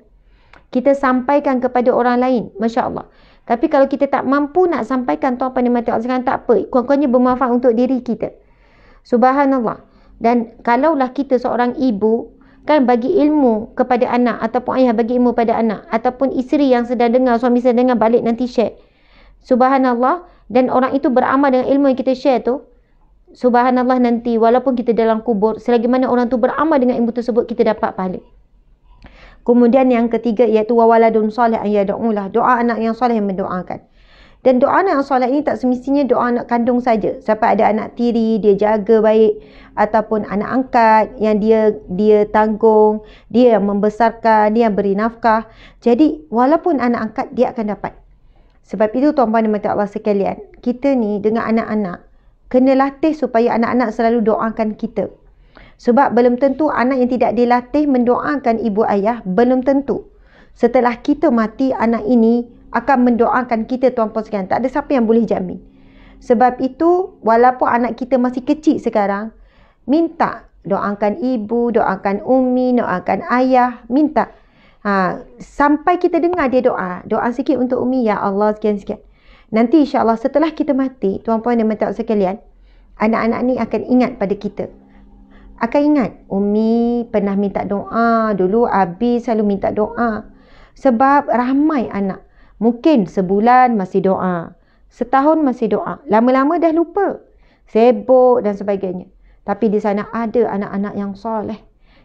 Kita sampaikan kepada orang lain, masya-Allah. Tapi kalau kita tak mampu nak sampaikan tuan-tuan dan puan-puan sekalian, tak apa, kurang-kurangnya bermanfaat untuk diri kita. Subhanallah. Dan kalaulah kita seorang ibu kan bagi ilmu kepada anak, ataupun ayah bagi ilmu pada anak, ataupun isteri yang sedang dengar, suami sedang dengar, balik nanti share. Subhanallah. Dan orang itu beramal dengan ilmu yang kita share tu, subhanallah, nanti walaupun kita dalam kubur, selagi mana orang tu beramal dengan ilmu tersebut, kita dapat pahala. Kemudian yang ketiga, iaitu wawaladun soleh an yad'ulah, doa anak yang soleh yang mendoakan. Dan doa anak yang soleh ini tak semestinya doa anak kandung saja. Sampai ada anak tiri, dia jaga baik, ataupun anak angkat yang dia tanggung, dia yang membesarkan, dia yang beri nafkah. Jadi walaupun anak angkat, dia akan dapat. Sebab itu tuan-tuan dan puan-puan Allah sekalian, kita ni dengan anak-anak kena latih supaya anak-anak selalu doakan kita. Sebab belum tentu anak yang tidak dilatih mendoakan ibu ayah, belum tentu setelah kita mati anak ini akan mendoakan kita, tuan-puan sekalian. Tak ada siapa yang boleh jamin. Sebab itu walaupun anak kita masih kecil sekarang, minta doakan ibu, doakan umi, doakan ayah, minta. Sampai kita dengar dia doa sikit untuk umi, ya Allah sekian-sekian. Nanti insya-Allah setelah kita mati, tuan-puan dan puan-puan sekalian, anak-anak ni akan ingat pada kita. Akan ingat, umi pernah minta doa, dulu Abi selalu minta doa. Sebab ramai anak, mungkin sebulan masih doa, setahun masih doa, lama-lama dah lupa, sibuk dan sebagainya. Tapi di sana ada anak-anak yang soleh,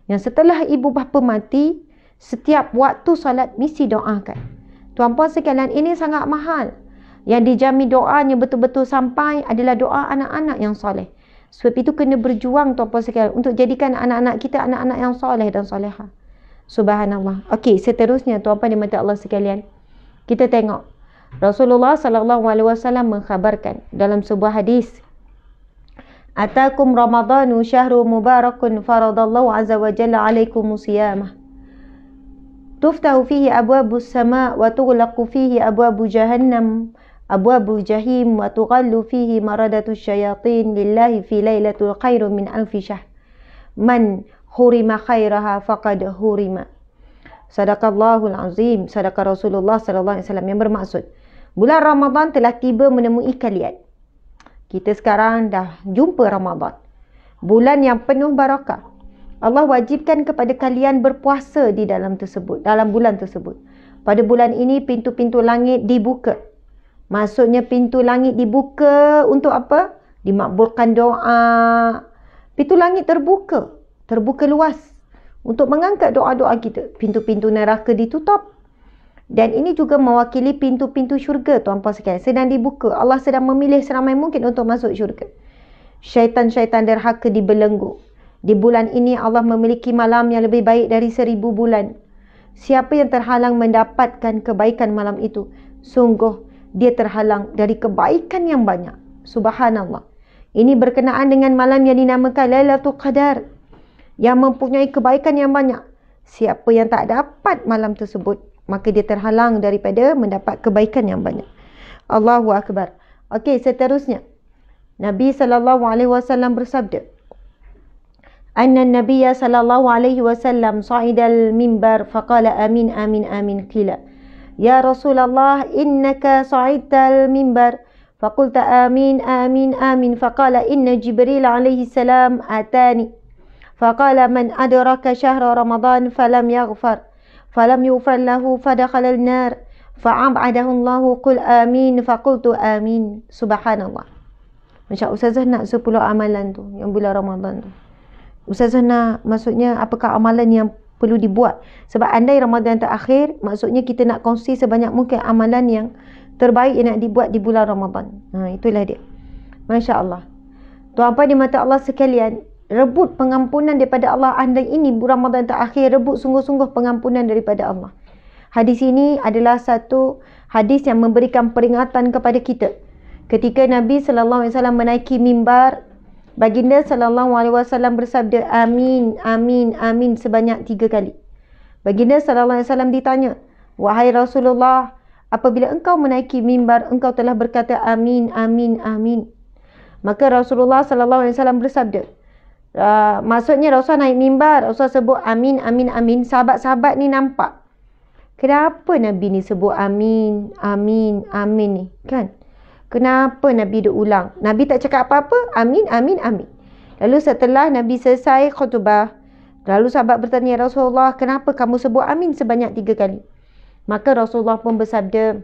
yang setelah ibu bapa mati, setiap waktu solat mesti doakan. Tuan-puan sekalian, ini sangat mahal. Yang dijamin doanya betul-betul sampai adalah doa anak-anak yang soleh. Sebab itu kena berjuang tuan-puan sekalian untuk jadikan anak-anak kita anak-anak yang soleh dan soleha. Subhanallah. Okey, seterusnya tuan-puan dan puan-puan Allah sekalian, kita tengok Rasulullah sallallahu alaihi wasallam mengkhabarkan dalam sebuah hadis, atakum ramadhanu syahru mubarakun faradallahu azza wa jalla alaikum siyamah. Tuftahu fihi abwabus sama' wa tughlaqu fihi abwabu jahannam abwabu jahim wa tughallu fihi maradatu syayatin lillahi fi lailatul khairu min alfi syahr. Man hurima khairaha faqad hurima. Sadaqallahul azim. Sadaqah Rasulullah sallallahu alaihi wasallam, yang bermaksud bulan Ramadan telah tiba menemui kalian. Kita sekarang dah jumpa Ramadan, bulan yang penuh barakah. Allah wajibkan kepada kalian berpuasa di dalam bulan tersebut. Pada bulan ini pintu-pintu langit dibuka. Maksudnya pintu langit dibuka untuk apa? Dimakbulkan doa. Pintu langit terbuka luas untuk mengangkat doa-doa kita. Pintu-pintu neraka ditutup. Dan ini juga mewakili pintu-pintu syurga, tuan-puan sekalian. Sedang dibuka. Allah sedang memilih seramai mungkin untuk masuk syurga. Syaitan-syaitan derhaka dibelenggu. Di bulan ini Allah memiliki malam yang lebih baik dari 1000 bulan. Siapa yang terhalang mendapatkan kebaikan malam itu, sungguh dia terhalang dari kebaikan yang banyak. Subhanallah. Ini berkenaan dengan malam yang dinamakan Lailatul Qadar, yang mempunyai kebaikan yang banyak. Siapa yang tak dapat malam tersebut, maka dia terhalang daripada mendapat kebaikan yang banyak. Allahu Akbar. Okey, seterusnya. Nabi SAW bersabda, Anna Nabiya SAW sa'idal mimbar faqala amin amin amin qila. Ya Rasulullah, innaka sa'idal mimbar faqulta amin amin amin faqala inna Jibril alaihi salam atani faqala man adraka syahra Ramadan falam yaghfar falam yughfar lahu fadakhala an-nar fa'abadahu Allah qul amin faqultu amin. Subhanallah. Macam Ustazah nak 10 amalan tu yang bulan Ramadan tu. Ustazah nak, maksudnya apakah amalan yang perlu dibuat? Sebab andai Ramadan terakhir, maksudnya kita nak kongsi sebanyak mungkin amalan yang terbaik yang nak dibuat di bulan Ramadan. Itulah dia. Masya Allah. Tuan-tuan di mata Allah sekalian, rebut pengampunan daripada Allah. Andai ini Ramadan terakhir, rebut sungguh-sungguh pengampunan daripada Allah. Hadis ini adalah satu hadis yang memberikan peringatan kepada kita. Ketika Nabi SAW menaiki mimbar, baginda SAW bersabda amin, amin, amin sebanyak 3 kali. Baginda SAW ditanya, wahai Rasulullah, apabila engkau menaiki mimbar, engkau telah berkata amin, amin, amin. Maka Rasulullah SAW bersabda, maksudnya Rasulullah naik mimbar, Rasulullah sebut amin, amin, amin. Sahabat-sahabat ni nampak, kenapa Nabi ni sebut amin, amin, amin ni, kan? Kenapa Nabi duk ulang? Nabi tak cakap apa-apa, amin, amin, amin. Lalu setelah Nabi selesai khutbah, lalu sahabat bertanya, Rasulullah, kenapa kamu sebut amin sebanyak 3 kali? Maka Rasulullah pun bersabda,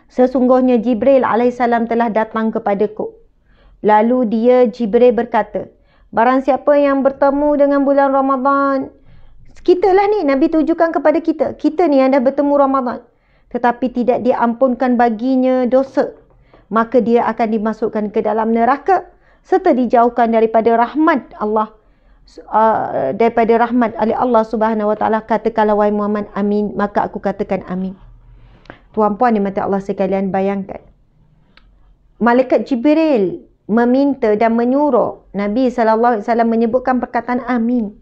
sesungguhnya Jibril alaihissalam telah datang kepadaku. Lalu dia, Jibril berkata, barang siapa yang bertemu dengan bulan Ramadan, kita lah ni, Nabi tujukan kepada kita. Kita ni yang dah bertemu Ramadan, tetapi tidak diampunkan baginya dosa, maka dia akan dimasukkan ke dalam neraka serta dijauhkan daripada rahmat Allah, daripada rahmat oleh Allah Subhanahu Wa Taala. Katakanlah wahai Muhammad amin, maka aku katakan amin. Tuan-puan di mata Allah sekalian, bayangkan malaikat Jibril meminta dan menyuruh Nabi SAW menyebutkan perkataan amin.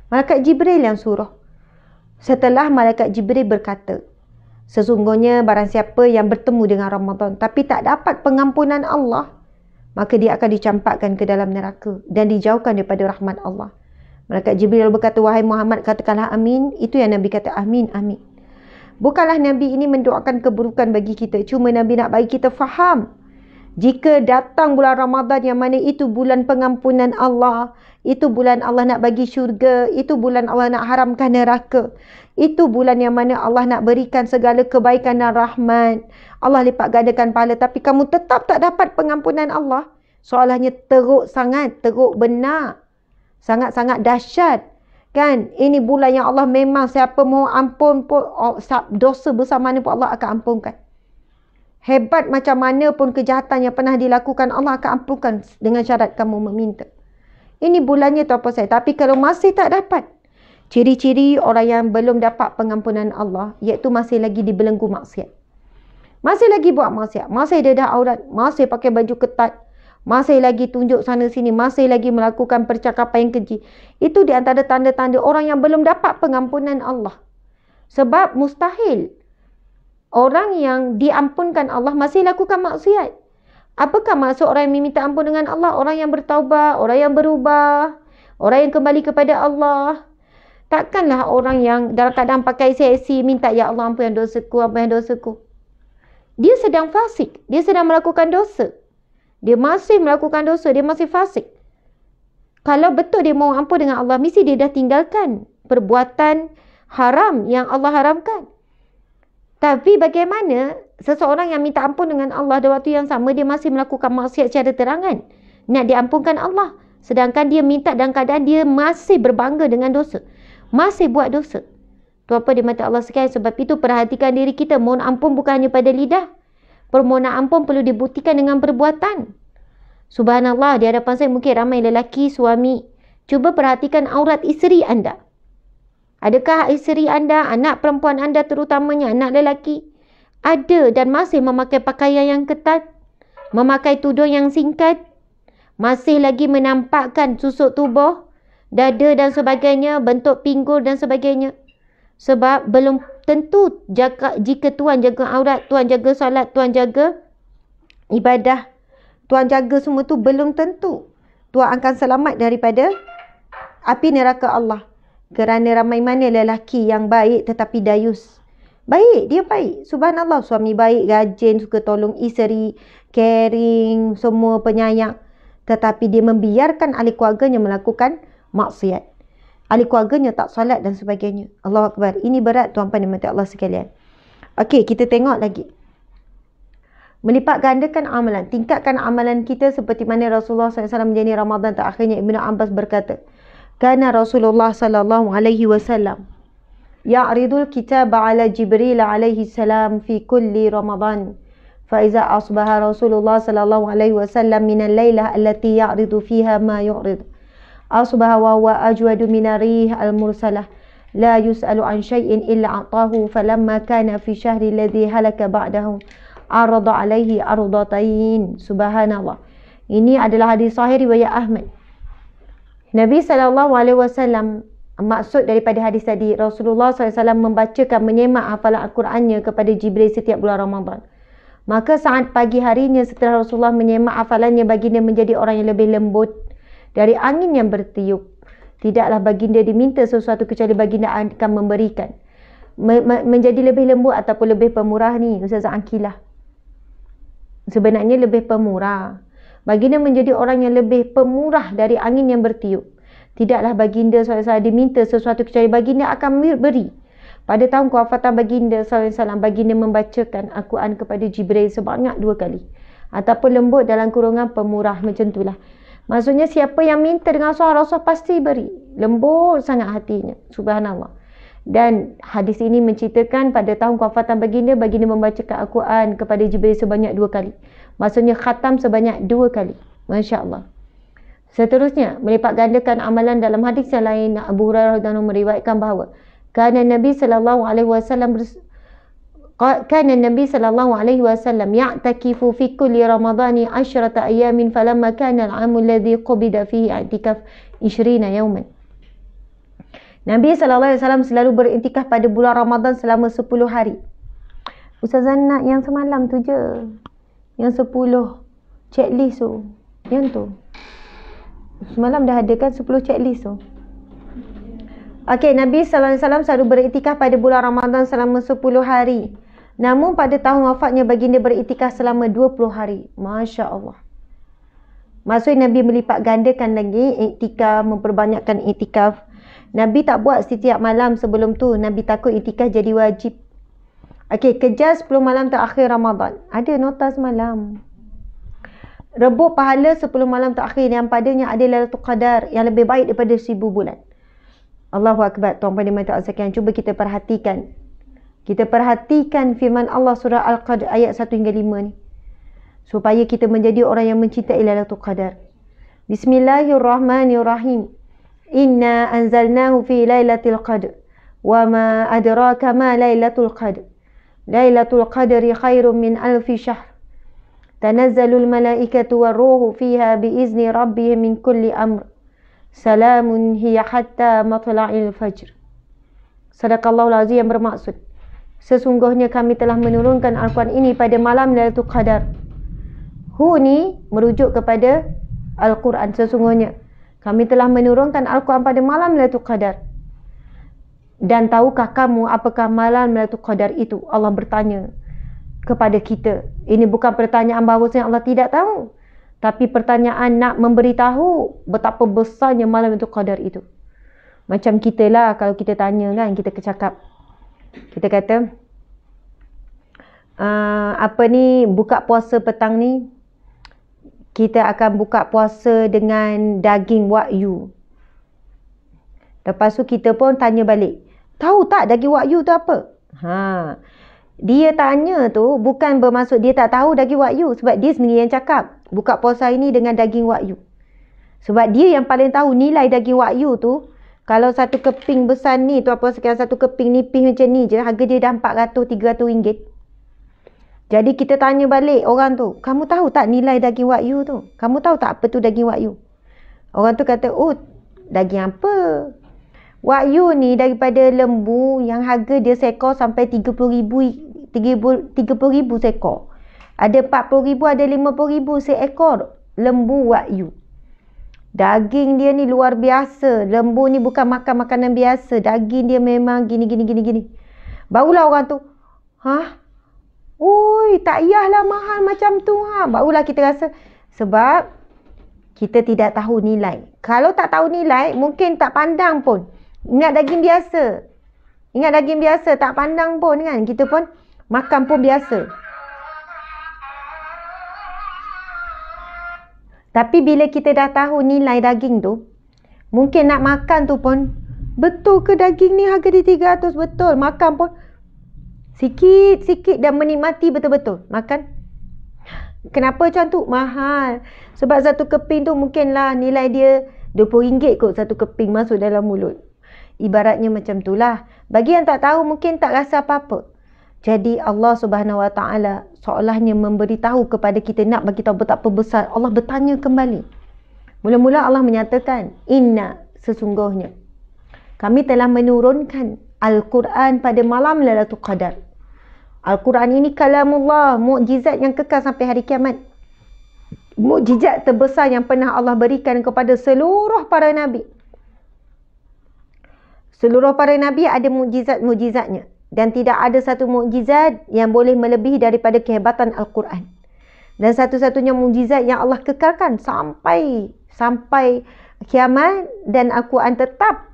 Malaikat Jibril yang suruh. Setelah malaikat Jibril berkata, sesungguhnya barang siapa yang bertemu dengan Ramadan tapi tak dapat pengampunan Allah, maka dia akan dicampakkan ke dalam neraka dan dijauhkan daripada rahmat Allah. Malaikat Jibril berkata, wahai Muhammad, katakanlah amin. Itu yang Nabi kata, amin, amin. Bukanlah Nabi ini mendoakan keburukan bagi kita, cuma Nabi nak bagi kita faham, jika datang bulan Ramadan yang mana itu bulan pengampunan Allah, itu bulan Allah nak bagi syurga, itu bulan Allah nak haramkan neraka, itu bulan yang mana Allah nak berikan segala kebaikan dan rahmat, Allah lipat gandakan pahala, tapi kamu tetap tak dapat pengampunan Allah, soalnya teruk sangat, teruk benar, sangat-sangat dahsyat, kan? Ini bulan yang Allah memang siapa mohon ampun pun, dosa besar mana pun Allah akan ampunkan. Hebat macam mana pun kejahatan yang pernah dilakukan, Allah akan ampunkan dengan syarat kamu meminta. Ini bulannya tu apa saya. Tapi kalau masih tak dapat, ciri-ciri orang yang belum dapat pengampunan Allah, iaitu masih lagi dibelenggu maksiat. Masih lagi buat maksiat, masih dedah aurat, masih pakai baju ketat, masih lagi tunjuk sana sini, masih lagi melakukan percakapan yang keji. Itu di antara tanda-tanda orang yang belum dapat pengampunan Allah. Sebab mustahil orang yang diampunkan Allah masih lakukan maksiat. Apakah maksud orang yang meminta ampun dengan Allah? Orang yang bertaubat, orang yang berubah, orang yang kembali kepada Allah. Takkanlah orang yang dalam keadaan pakai seksi minta, ya Allah ampun dosaku, ampun dosaku. Dia sedang fasik, dia sedang melakukan dosa. Dia masih melakukan dosa, dia masih fasik. Kalau betul dia mohon ampun dengan Allah, mesti dia dah tinggalkan perbuatan haram yang Allah haramkan. Tapi bagaimana seseorang yang minta ampun dengan Allah, di waktu yang sama dia masih melakukan maksiat secara terangan, nak diampunkan Allah? Sedangkan dia minta dalam keadaan dia masih berbangga dengan dosa. Masih buat dosa. Tu apa di mata Allah sekalian. Sebab itu perhatikan diri kita. Mohon ampun bukan hanya pada lidah. Permohonan ampun perlu dibuktikan dengan perbuatan. Subhanallah, di hadapan saya mungkin ramai lelaki, suami. Cuba perhatikan aurat isteri anda. Adakah isteri anda, anak perempuan anda terutamanya, anak lelaki, ada dan masih memakai pakaian yang ketat, memakai tudung yang singkat, masih lagi menampakkan susuk tubuh, dada dan sebagainya, bentuk pinggul dan sebagainya. Sebab belum tentu jika Tuhan jaga aurat, Tuhan jaga solat, Tuhan jaga ibadah, Tuhan jaga semua tu, belum tentu Tuhan akan selamat daripada api neraka Allah. Kerana ramai mana lelaki yang baik tetapi dayus. Baik, dia baik. Subhanallah, suami baik, rajin, suka tolong isteri, caring, semua penyayang. Tetapi dia membiarkan ahli keluarganya melakukan maksiat. Ahli keluarganya tak solat dan sebagainya. Allahu Akbar. Ini berat tuan-tuan dan puan Allah sekalian. Okey, kita tengok lagi. Melipat gandakan amalan. Tingkatkan amalan kita seperti mana Rasulullah SAW menjadi Ramadan terakhirnya. Ibnu Abbas berkata, Kana Rasulullah SAW ya'ridul kitab ala Jibril alaihi salam fi kulli Ramadan. فإذا أصبح رسول الله صلى الله عليه وسلم من الليلة التي يعرض فيها ما يعرض أصبح وهو أجود من الريح المرسلة لا يسأل عن شيء إلا أعطاه فلما كان في الشهر الذي هلك بعده عرض عليه عرضتين. Subhanallah. Ini adalah hadis sahih riwayat Ahmad. Nabi SAW, maksud daripada hadis tadi, Rasulullah SAW membacakan, menyemak hafalan Al-Qurannya kepada Jibril setiap bulan Ramadan. Maka saat pagi harinya setelah Rasulullah menyemak hafalannya, baginda menjadi orang yang lebih lembut dari angin yang bertiup. Tidaklah baginda diminta sesuatu kecuali baginda akan memberikan. Menjadi lebih lembut ataupun lebih pemurah ni, Ustazah Akilah. Sebenarnya lebih pemurah. Baginda menjadi orang yang lebih pemurah dari angin yang bertiup. Tidaklah baginda SAW diminta sesuatu kecuali baginda akan beri. Pada tahun kewafatan baginda SAW, baginda membacakan Al-Quran kepada Jibril sebanyak 2 kali. Ataupun lembut dalam kurungan pemurah, macam itulah. Maksudnya siapa yang minta dengan suara Rasul pasti beri. Lembut sangat hatinya. Subhanallah. Dan hadis ini menceritakan pada tahun kewafatan baginda, baginda membacakan Al-Quran kepada Jibril sebanyak 2 kali. Maksudnya khatam sebanyak 2 kali. Masya Allah. Seterusnya, melipat gandakan amalan. Dalam hadis yang lain, Abu Hurairah radhiyallahu anhu meriwayatkan bahawa Kana Nabi sallallahu alaihi wasallam ya'takifu fi kulli ramadhani 10 ayamin falamma kana al-'am alladhi qubida fihi i'tikaf 20 yawman. Nabi sallallahu alaihi wasallam selalu beriktikaf pada bulan Ramadan selama 10 hari. Ustazah nak yang semalam tu je. Yang 10 checklist tu. Yang tu. Semalam dah ada kan 10 checklist tu. Okey, Nabi SAW selalu beriktikaf pada bulan Ramadan selama 10 hari. Namun pada tahun wafatnya baginda beriktikaf selama 20 hari. Masya Allah. Maksudnya Nabi melipat gandakan lagi iktikaf, memperbanyakkan iktikaf. Nabi tak buat setiap malam sebelum tu. Nabi takut iktikaf jadi wajib. Okey, kejar 10 malam terakhir Ramadan. Ada nota semalam. Rebut pahala 10 malam terakhir yang padanya ada Lailatul Qadar yang lebih baik daripada 1000 bulan. Allahu Akbar. Tuan-tuan dan puan-puan sekalian, cuba kita perhatikan. Kita perhatikan firman Allah surah Al-Qadr ayat 1 hingga 5 ni. Supaya kita menjadi orang yang mencintai Lailatul Qadar. Bismillahirrahmanirrahim. Inna anzalnahu fi Lailatul Qadr. Wa ma adraka ma Lailatul Qadr. Lailatul Qadri khairum min alfi syahr. Tanazzalul malaikatu war-ruhu fiha biizni rabbihim min kulli amr. Salamun hiya hatta matla'il fajr. Sadaqallahul azim, yang bermaksud, sesungguhnya kami telah menurunkan Al-Quran ini pada malam Lailatul Qadar. Hu ni merujuk kepada Al-Quran. Sesungguhnya kami telah menurunkan Al-Quran pada malam Lailatul Qadar. Dan tahukah kamu apakah malam Lailatul Qadar itu? Allah bertanya kepada kita. Ini bukan pertanyaan bahawa Allah tidak tahu, tapi pertanyaan nak memberitahu betapa besarnya malam Lailatul Qadar itu. Macam kita lah kalau kita tanya kan, kita cakap. Kita kata, apa ni, buka puasa petang ni, kita akan buka puasa dengan daging wagyu. Lepas tu kita pun tanya balik, tahu tak daging wagyu tu apa? Dia tanya tu bukan bermaksud dia tak tahu daging wagyu, sebab dia sendiri yang cakap buka puasa ini dengan daging wagyu. Sebab dia yang paling tahu nilai daging wagyu tu. Kalau satu keping besar ni tu apa, sekarang satu keping nipis macam ni je, harga dia dah 400-300 ringgit. Jadi kita tanya balik orang tu, kamu tahu tak nilai daging wagyu tu? Kamu tahu tak apa tu daging wagyu? Orang tu kata, oh daging apa? Wagyu ni daripada lembu yang harga dia seekor sampai 30,000 seekor. Ada 40,000, ada 50,000 seekor lembu wagyu. Daging dia ni luar biasa. Lembu ni bukan makan makanan biasa. Daging dia memang gini. Barulah orang tu, oi, tak payahlah mahal macam tu. Barulah kita rasa, sebab kita tidak tahu nilai. Kalau tak tahu nilai, mungkin tak pandang pun. Ingat daging biasa, tak pandang pun kan. Kita pun makan pun biasa. Tapi bila kita dah tahu nilai daging tu, mungkin nak makan tu pun, betul ke daging ni harga dia 300? Betul. Makan pun sikit-sikit dan menikmati betul-betul. Makan. Kenapa macam tu? Mahal. Sebab satu keping tu mungkinlah nilai dia RM20 kot satu keping masuk dalam mulut. Ibaratnya macam tu lah. Bagi yang tak tahu mungkin tak rasa apa-apa. Jadi Allah Subhanahu Wa Taala seolahnya memberitahu kepada kita, nak bagi tahu betapa besar. Allah bertanya kembali. Mula-mula Allah menyatakan, inna, sesungguhnya kami telah menurunkan Al-Quran pada malam Lailatul Qadar. Al-Quran ini kalamullah, mukjizat yang kekal sampai hari kiamat. Mukjizat terbesar yang pernah Allah berikan kepada seluruh para nabi. Seluruh para nabi ada mukjizat-mukjizatnya. Dan tidak ada satu mukjizat yang boleh melebihi daripada kehebatan Al-Quran. Dan satu-satunya mukjizat yang Allah kekalkan sampai kiamat, dan Al-Quran tetap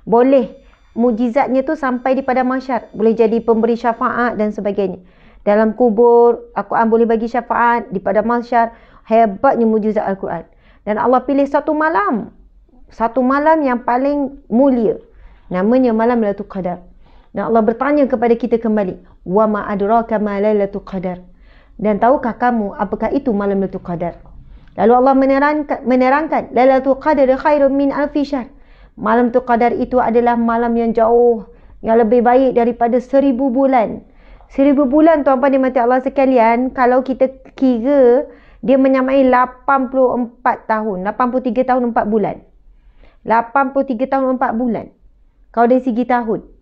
boleh, mukjizatnya tu sampai di padang mahsyar. Boleh jadi pemberi syafaat dan sebagainya. Dalam kubur, Al-Quran boleh bagi syafaat. Di padang mahsyar, hebatnya mukjizat Al-Quran. Dan Allah pilih satu malam yang paling mulia. Namanya malam Lailatul Qadar. Dan Allah bertanya kepada kita kembali, wa ma adraka ma lailatul qadar. Dan tahukah kamu apakah itu malam Lailatul Qadar? Lalu Allah menerangkan, Lailatul Qadar khairun min alfi syahr. Malam Lailatul Qadar itu adalah malam yang jauh, yang lebih baik daripada 1000 bulan. 1000 bulan tuan-tuan dimati Allah sekalian, kalau kita kira, dia menyamai 84 tahun, 83 tahun 4 bulan. 83 tahun 4 bulan. Kalau dari segi tahun.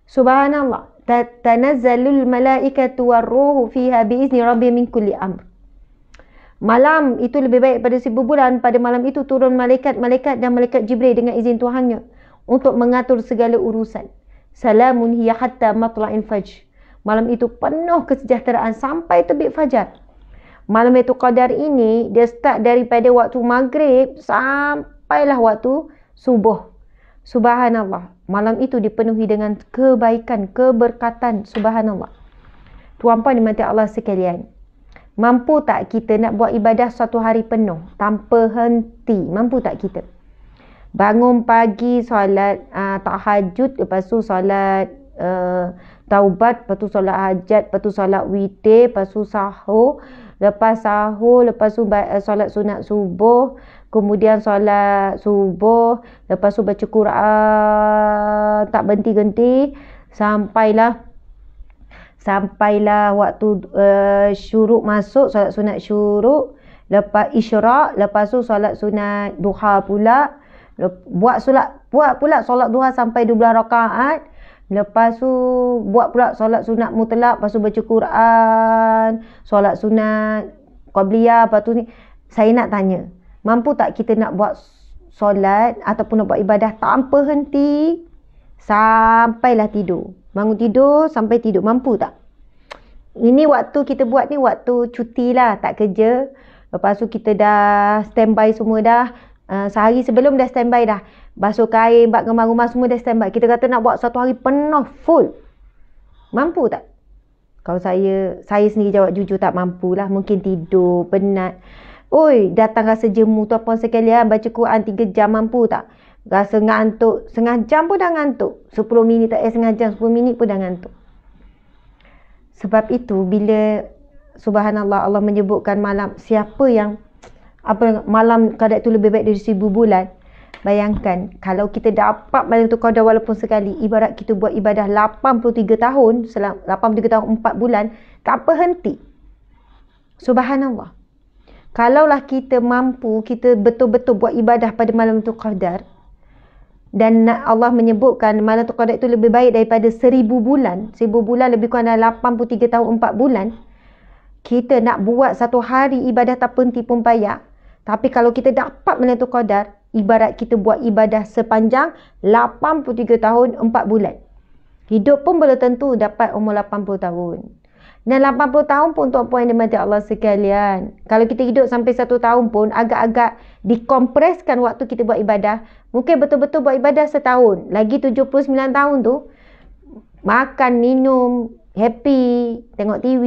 Subhanallah, tanazzalul malaikatu warruhu fiha biizni rabbi min kulli amr. Malam itu lebih baik pada 1000 bulan. Pada malam itu turun malaikat-malaikat dan malaikat Jibril dengan izin Tuhannya untuk mengatur segala urusan. Salamun hiya hatta matla'il fajr. Malam itu penuh kesejahteraan sampai terbit fajar. Malam Lailatul Qadar ini dia start daripada waktu maghrib sampailah waktu subuh. Subhanallah. Malam itu dipenuhi dengan kebaikan, keberkatan. Subhanallah. Tuan-puan dimati Allah sekalian. Mampu tak kita nak buat ibadah satu hari penuh tanpa henti? Mampu tak kita? Bangun pagi, solat tahajud, lepas tu solat taubat, lepas tu solat hajat, lepas tu solat witir, lepas tu sahur, lepas tu solat sunat subuh, kemudian solat subuh, lepas tu baca Quran tak berhenti-henti sampailah waktu syuruk masuk, solat sunat syuruk, lepas isyraq, lepas tu solat sunat duha pula, buat pula solat duha sampai 12 rakaat. Lepas tu buat pula solat sunat mutlak, lepas tu baca Quran, solat sunat qabliyah, lepas tu ni. Saya nak tanya, mampu tak kita nak buat solat ataupun nak buat ibadah tanpa henti sampailah tidur? Bangun tidur sampai tidur, mampu tak? Ini waktu kita buat ni waktu cuti lah, tak kerja. Lepas tu kita dah standby semua dah. Sehari sebelum dah standby dah. Basuh kain, bak kemar rumah semua dah standby. Kita kata nak buat satu hari penuh, full. Mampu tak? Kalau saya sendiri jawab jujur tak mampu lah. Mungkin tidur, penat. Oi, datang rasa jemu tuan-puan sekalian, baca Quran 3 jam mampu tak? Rasa ngantuk, setengah jam pun dah ngantuk. 10 minit tak setengah jam, 10 minit pun dah ngantuk. Sebab itu bila subhanallah Allah menyebutkan malam, siapa yang malam qadar itu lebih baik dari 1000 bulan. Bayangkan kalau kita dapat malam tu qadar walaupun sekali, ibarat kita buat ibadah 83 tahun, 83 tahun 4 bulan, tak berhenti. Subhanallah. Kalaulah kita mampu, kita betul-betul buat ibadah pada malam tu qadar, dan Allah menyebutkan malam tu qadar itu lebih baik daripada 1000 bulan. 1000 bulan lebih kurang dalam 83 tahun 4 bulan. Kita nak buat satu hari ibadah tak berhenti pun payah. Tapi kalau kita dapat malam tu qadar, ibarat kita buat ibadah sepanjang 83 tahun 4 bulan. Hidup pun belum tentu dapat umur 80 tahun. Dan 80 tahun pun tuan-puan yang dimati Allah sekalian. Kalau kita hidup sampai 1 tahun pun agak-agak dikompreskan waktu kita buat ibadah. Mungkin betul-betul buat ibadah setahun. Lagi 79 tahun tu, makan, minum, happy, tengok TV.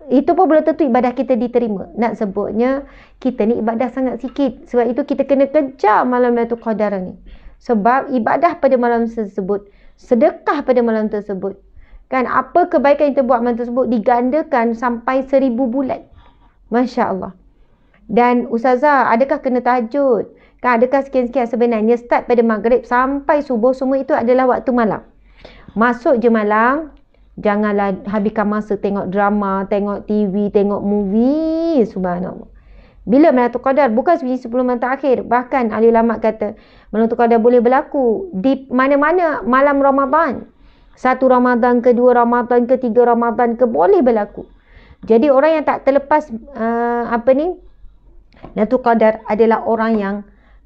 Itu pun belum tentu ibadah kita diterima. Nak sebutnya, kita ni ibadah sangat sikit. Sebab itu kita kena kejar malam Lailatul Qadar ni. Sebab ibadah pada malam tersebut, sedekah pada malam tersebut, kan, apa kebaikan yang kita buat malam tersebut digandakan sampai 1000 bulan. Masya Allah. Dan Ustazah, adakah kena tahajud? Kan, adakah sekian-sekian? Sebenarnya start pada maghrib sampai subuh, semua itu adalah waktu malam. Masuk je malam, janganlah habiskan masa tengok drama, tengok TV, tengok movie. Subhanallah. Bila Lailatul Qadar? Bukan sebenarnya 10 malam terakhir. Bahkan ahli ulama kata Lailatul Qadar boleh berlaku di mana-mana malam Ramadan. 1 Ramadan ke, 2 Ramadan ke, 3 Ramadan ke, boleh berlaku. Jadi orang yang tak terlepas Lailatul Qadar adalah orang yang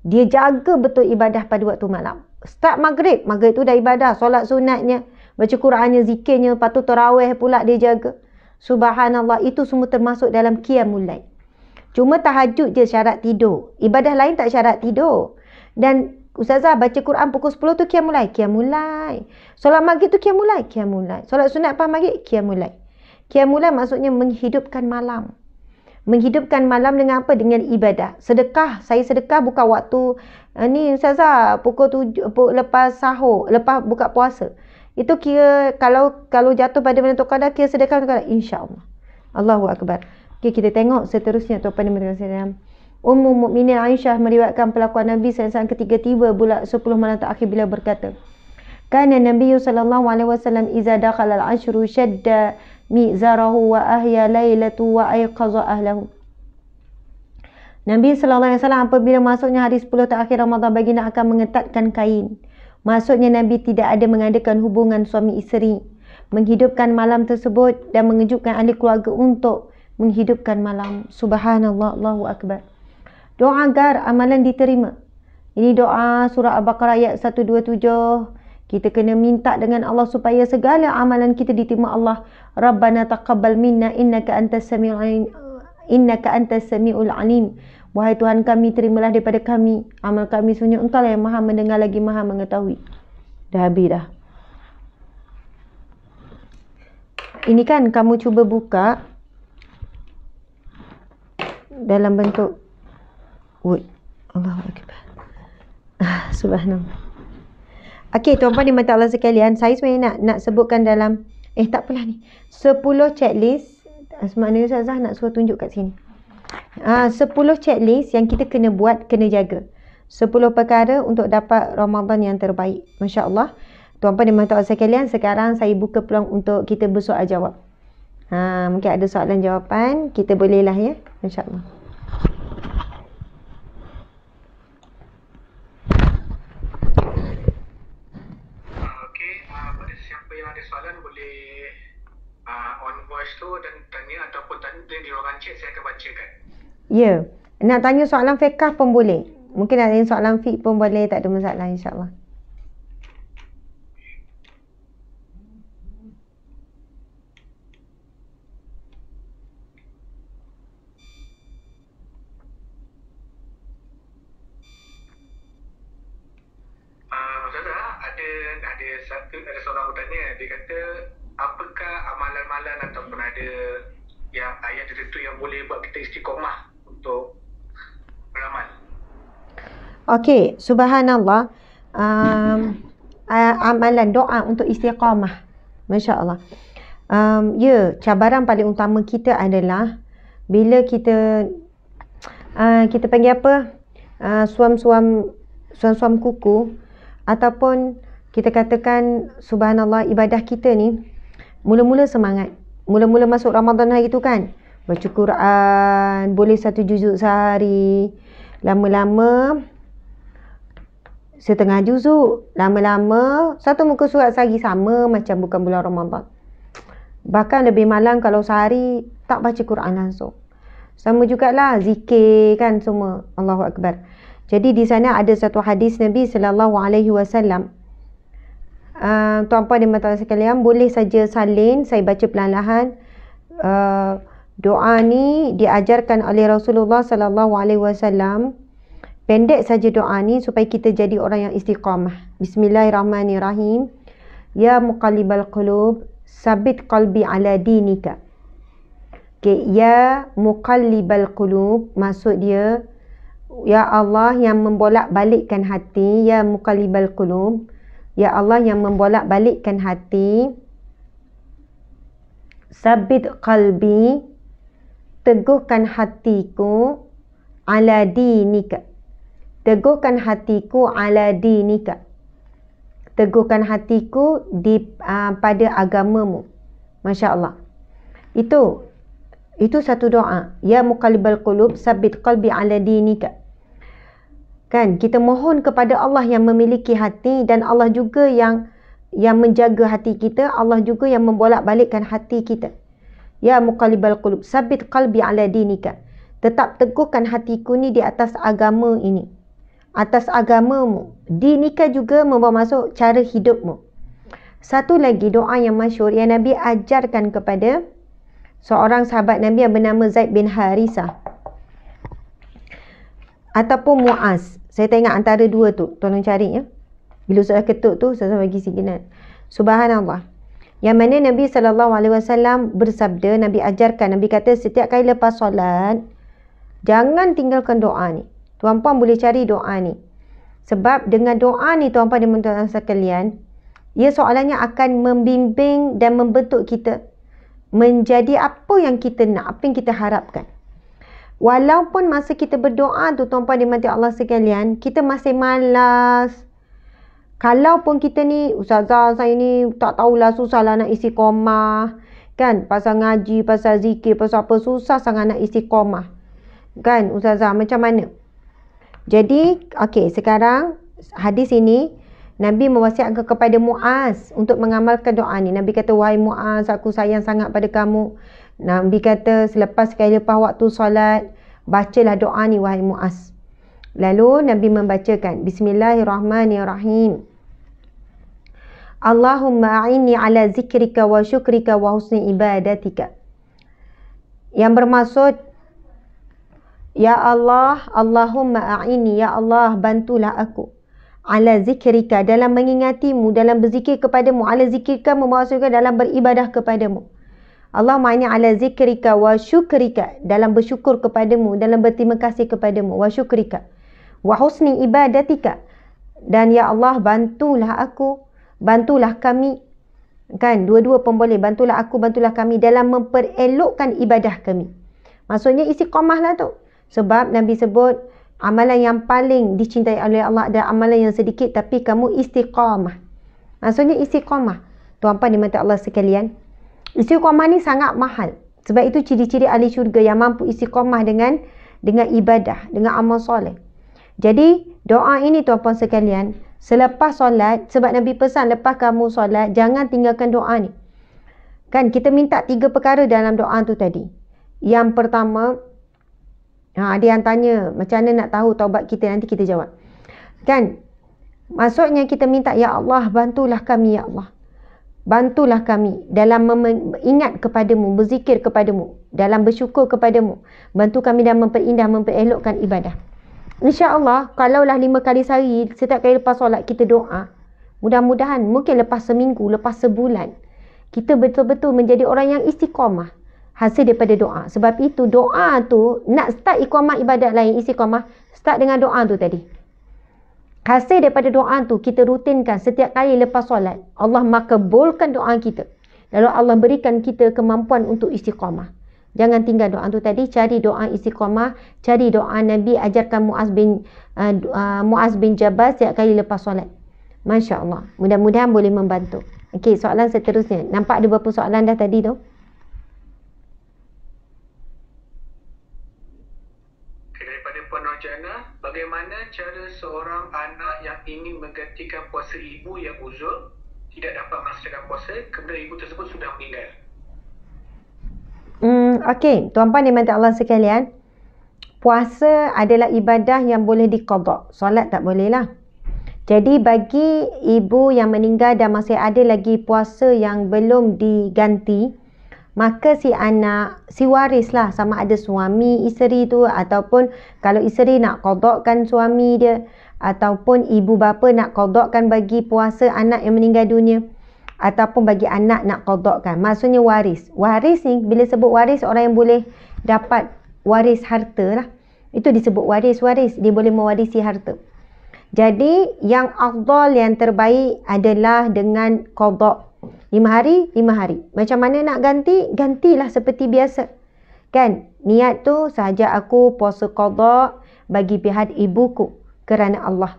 dia jaga betul ibadah pada waktu malam. Start maghrib tu dah ibadah, solat sunatnya, baca Qurannya, zikirnya, lepas tu tarawih pula dia jaga. Subhanallah, itu semua termasuk dalam qiyamul lail. Cuma tahajud je syarat tidur. Ibadah lain tak syarat tidur. Dan Ustazah, baca Quran pukul 10 tu qiyamul lail. Qiyamul lail. Solat maghrib tu qiyamul lail. Qiyamul lail. Solat sunat lepas maghrib, qiyamul lail. Qiyamul lail maksudnya menghidupkan malam. Menghidupkan malam dengan apa? Dengan ibadah. Sedekah. Saya sedekah bukan waktu ni Ustazah, pukul 7 lepas sahur, lepas buka puasa. Itu kira kalau jatuh pada Lailatul Qadar, kira sedekah tu, insya-Allah. Allahu akbar. Okay, kita tengok seterusnya tuan-puan dan puan-puan. Ummu Mukminin Aisyah meriwayatkan perlakuan Nabi SAW ketika tiba bulan 10 malam terakhir bila berkata, Kana Nabi sallallahu alaihi wasallam iza dakhala al-ashru shadda mizarahu wa ahya lailatu wa ayqaza ahlahu. Nabi sallallahu alaihi wasallam apabila masuknya hari 10 terakhir Ramadan, baginda akan mengetatkan kain. Maksudnya Nabi tidak ada mengadakan hubungan suami isteri, menghidupkan malam tersebut dan mengejutkan ahli keluarga untuk menghidupkan malam. Subhanallah, Allahu akbar. Doa agar amalan diterima. Ini doa surah Al-Baqarah ayat 127. Kita kena minta dengan Allah supaya segala amalan kita diterima Allah. Rabbana taqabbal minna innaka antas samiul alim. Wahai Tuhan kami, terimalah daripada kami amal kami, sungguh Engkau lah yang Maha mendengar lagi Maha mengetahui. Dah habis dah. Ini kan kamu cuba buka dalam bentuk Woi, Allahu akbar. Subhanallah. Okey, tuan-puan dimati Allah sekalian, saya sebenarnya nak sebutkan dalam tak apalah ni. 10 checklist. Maknanya Ustazah nak suruh tunjuk kat sini. 10 checklist yang kita kena buat, kena jaga. 10 perkara untuk dapat Ramadan yang terbaik. Masya-Allah. Tuan-puan dimati Allah sekalian, sekarang saya buka peluang untuk kita bersoal jawab. Mungkin ada soalan jawapan, kita bolehlah ya. Masya-Allah. Soalan boleh on voice tu dan tanya ataupun tanya di ruangan chat, saya akan bacakan. Ya, nak tanya soalan fiqh pun boleh. Mungkin nak tanya soalan fiqh pun boleh, tak ada masalah insya-Allah. Ada seorang bertanya, dia kata apakah amalan-amalan ataupun ada yang ayat tertentu yang boleh buat kita istiqomah untuk untuk beramal. Okey, subhanallah. Amalan doa untuk istiqamah. Masya Allah. Cabaran paling utama kita adalah bila kita panggil apa? Suam-suam kuku, ataupun kita katakan subhanallah, ibadah kita ni mula-mula semangat. Mula-mula masuk Ramadan hari tu kan, baca Quran, boleh 1 juzuk sehari. Lama-lama setengah juzuk. Lama-lama 1 muka surat sehari, sama macam bukan bulan Ramadan. Bahkan lebih malang kalau sehari tak baca Quran langsung. Sama jugalah zikir kan semua. Allahu Akbar. Jadi di sana ada satu hadis Nabi SAW. Tuan-puan dan puan-puan sekalian, boleh saja salin, saya baca perlahan-lahan. Doa ni diajarkan oleh Rasulullah SAW. Pendek saja doa ni supaya kita jadi orang yang istiqamah. Bismillahirrahmanirrahim. Ya muqallibal qulub, sabit qalbi ala dinika. Okay, ya muqallibal qulub, maksud dia, ya Allah yang membolak-balikkan hati. Ya muqallibal qulub, ya Allah yang membolak-balikkan hati. Sabit qalbi, teguhkan hatiku. Ala dinika, teguhkan hatiku. Ala dinika, teguhkan hatiku pada agamamu. Masya Allah. Itu satu doa. Ya muqallibal qulub, sabit qalbi ala dinika. Kan, kita mohon kepada Allah yang memiliki hati, dan Allah juga yang menjaga hati kita. Allah juga yang membolak-balikkan hati kita. Ya muqallibal qulub, sabit qalbi ala dinika, tetap teguhkan hatiku ni di atas agama ini, atas agamamu. Dinika juga membawa masuk cara hidupmu. Satu lagi doa yang masyhur yang Nabi ajarkan kepada seorang sahabat Nabi yang bernama Zaid bin Harisah ataupun Muaz. Saya tak ingat antara dua tu. Tolong cari ya. Bila sudah ketuk tu, saya bagi signal. Subhanallah. Yang mana Nabi SAW bersabda, Nabi ajarkan, Nabi kata setiap kali lepas solat, jangan tinggalkan doa ni. Tuan-puan boleh cari doa ni. Sebab dengan doa ni, tuan-puan dan puan-puan sekalian, ia soalannya akan membimbing dan membentuk kita menjadi apa yang kita nak, apa yang kita harapkan. Walaupun masa kita berdoa tu, tuan-puan dimati Allah sekalian, kita masih malas. Kalaupun kita ni, ustazah saya ni tak tahulah, susahlah nak istiqamah. Kan, pasal ngaji, pasal zikir, pasal apa, susah sangat nak istiqamah. Kan, ustazah, macam mana? Jadi, okey, sekarang hadis ini Nabi mewasiatkan kepada Muaz untuk mengamalkan doa ni. Nabi kata, wahai Muaz, aku sayang sangat pada kamu. Nabi kata, selepas waktu solat, bacalah doa ni, wahai Muaz. Lalu Nabi membacakan, Bismillahirrahmanirrahim. Allahumma a'inni ala zikrika wa syukrika wa husni ibadatika. Yang bermaksud, ya Allah, Allahumma a'inni, ya Allah, bantulah aku. Ala zikrika, dalam mengingatimu, dalam berzikir kepadamu. Ala zikrika memaksudkan dalam beribadah kepadamu. Allahumma a'inni ala zikrika wa syukrika, dalam bersyukur kepadamu, dalam berterima kasih kepadamu. Wa syukrika wa husni ibadatika, dan ya Allah, bantulah aku, bantulah kami. Kan, dua-dua pun boleh. Bantulah aku, bantulah kami dalam memperelokkan ibadah kami. Maksudnya istiqamah lah tu. Sebab Nabi sebut amalan yang paling dicintai oleh Allah adalah amalan yang sedikit tapi kamu istiqamah. Maksudnya istiqamah. Tuan-puan di mata Allah sekalian, istiqamah ni sangat mahal. Sebab itu ciri-ciri ahli syurga yang mampu istiqamah dengan ibadah, dengan amal soleh. Jadi doa ini tuan-puan sekalian, selepas solat, sebab Nabi pesan lepas kamu solat, jangan tinggalkan doa ni. Kan, kita minta 3 perkara dalam doa tu tadi. Yang pertama, ada yang tanya, macam mana nak tahu taubat kita? Nanti kita jawab. Kan? Maksudnya kita minta, ya Allah, bantulah kami, ya Allah. Bantulah kami dalam ingat kepadamu, berzikir kepadamu, dalam bersyukur kepadamu. Bantu kami dalam memperindah, memperelokkan ibadah. InsyaAllah, kalaulah 5 kali sehari, setiap kali lepas solat kita doa, mudah-mudahan mungkin lepas seminggu, lepas sebulan, kita betul-betul menjadi orang yang istiqamah. hasil daripada doa. Sebab itu doa tu nak start iqamah ibadat lain, istiqamah, start dengan doa tu tadi. Hasil daripada doa tu kita rutinkan setiap kali lepas solat. Allah makbulkan doa kita. Lalu Allah berikan kita kemampuan untuk istiqamah. Jangan tinggal doa tu tadi, cari doa istiqamah, cari doa Nabi ajarkan Muaz bin Jabal setiap kali lepas solat. Masya Allah. Mudah-mudahan boleh membantu. Okey, soalan seterusnya. Nampak ada berapa soalan dah tadi tu? Daripada Puan Rajana, bagaimana cara seorang anak yang ingin menggantikan puasa ibu yang uzur tidak dapat melaksanakan puasa kerana ibu tersebut sudah meninggal? Okey, tuan-puan dimati Allah sekalian, puasa adalah ibadah yang boleh diqada. Solat tak boleh lah. Jadi bagi ibu yang meninggal dan masih ada lagi puasa yang belum diganti, maka si anak, si waris lah, sama ada suami isteri tu, ataupun kalau isteri nak qadakan suami dia, ataupun ibu bapa nak qadakan bagi puasa anak yang meninggal dunia, ataupun bagi anak nak qadakan. Maksudnya waris. Waris ni, bila sebut waris, orang yang boleh dapat waris harta lah. Itu disebut waris-waris. Dia boleh mewarisi harta. Jadi, yang afdal, yang terbaik adalah dengan qada. 5 hari, 5 hari. Macam mana nak ganti? Gantilah seperti biasa. Kan? Niat tu, sahaja aku puasa qada bagi pihak ibuku kerana Allah.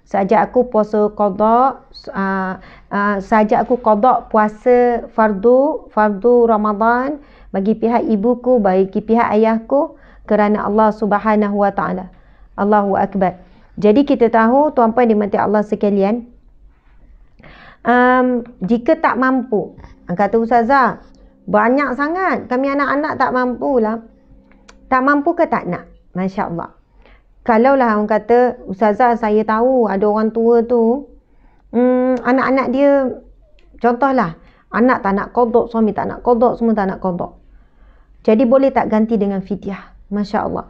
Sahaja aku puasa qada, sahaja aku qada puasa fardu Ramadan bagi pihak ibuku, bagi pihak ayahku kerana Allah Subhanahu wa taala. Allahu akbar. Jadi kita tahu tuan-puan dimati Allah sekalian, jika tak mampu, kata Ustazah, banyak sangat kami anak-anak tak mampulah. Tak mampu ke tak nak? Masya Allah. Kalaulah orang kata, Ustazah saya tahu ada orang tua tu, anak-anak dia, contohlah, anak tak nak qada, suami tak nak qada, semua tak nak qada. Jadi boleh tak ganti dengan fidyah? Masya Allah.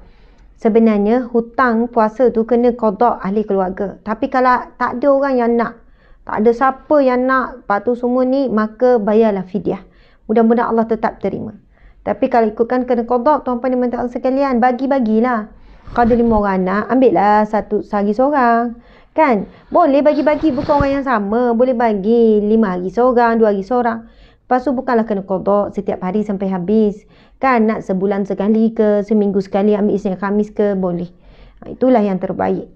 Sebenarnya hutang puasa tu kena qada ahli keluarga. Tapi kalau tak ada orang yang nak, tak ada siapa yang nak, lepas tu semua ni, maka bayarlah fidyah. Mudah-mudahan Allah tetap terima. Tapi kalau ikutkan kena qada, tuan-puan dimati Allah sekalian, bagi-bagilah. Kalau ada 5 orang anak, ambil lah sehari seorang. Kan? Boleh bagi-bagi, bukan orang yang sama. Boleh bagi 5 hari seorang, 2 hari seorang. Lepas tu bukanlah kena qada setiap hari sampai habis. Kan? Nak sebulan sekali ke, seminggu sekali ambil Isnin Khamis ke, boleh. Itulah yang terbaik.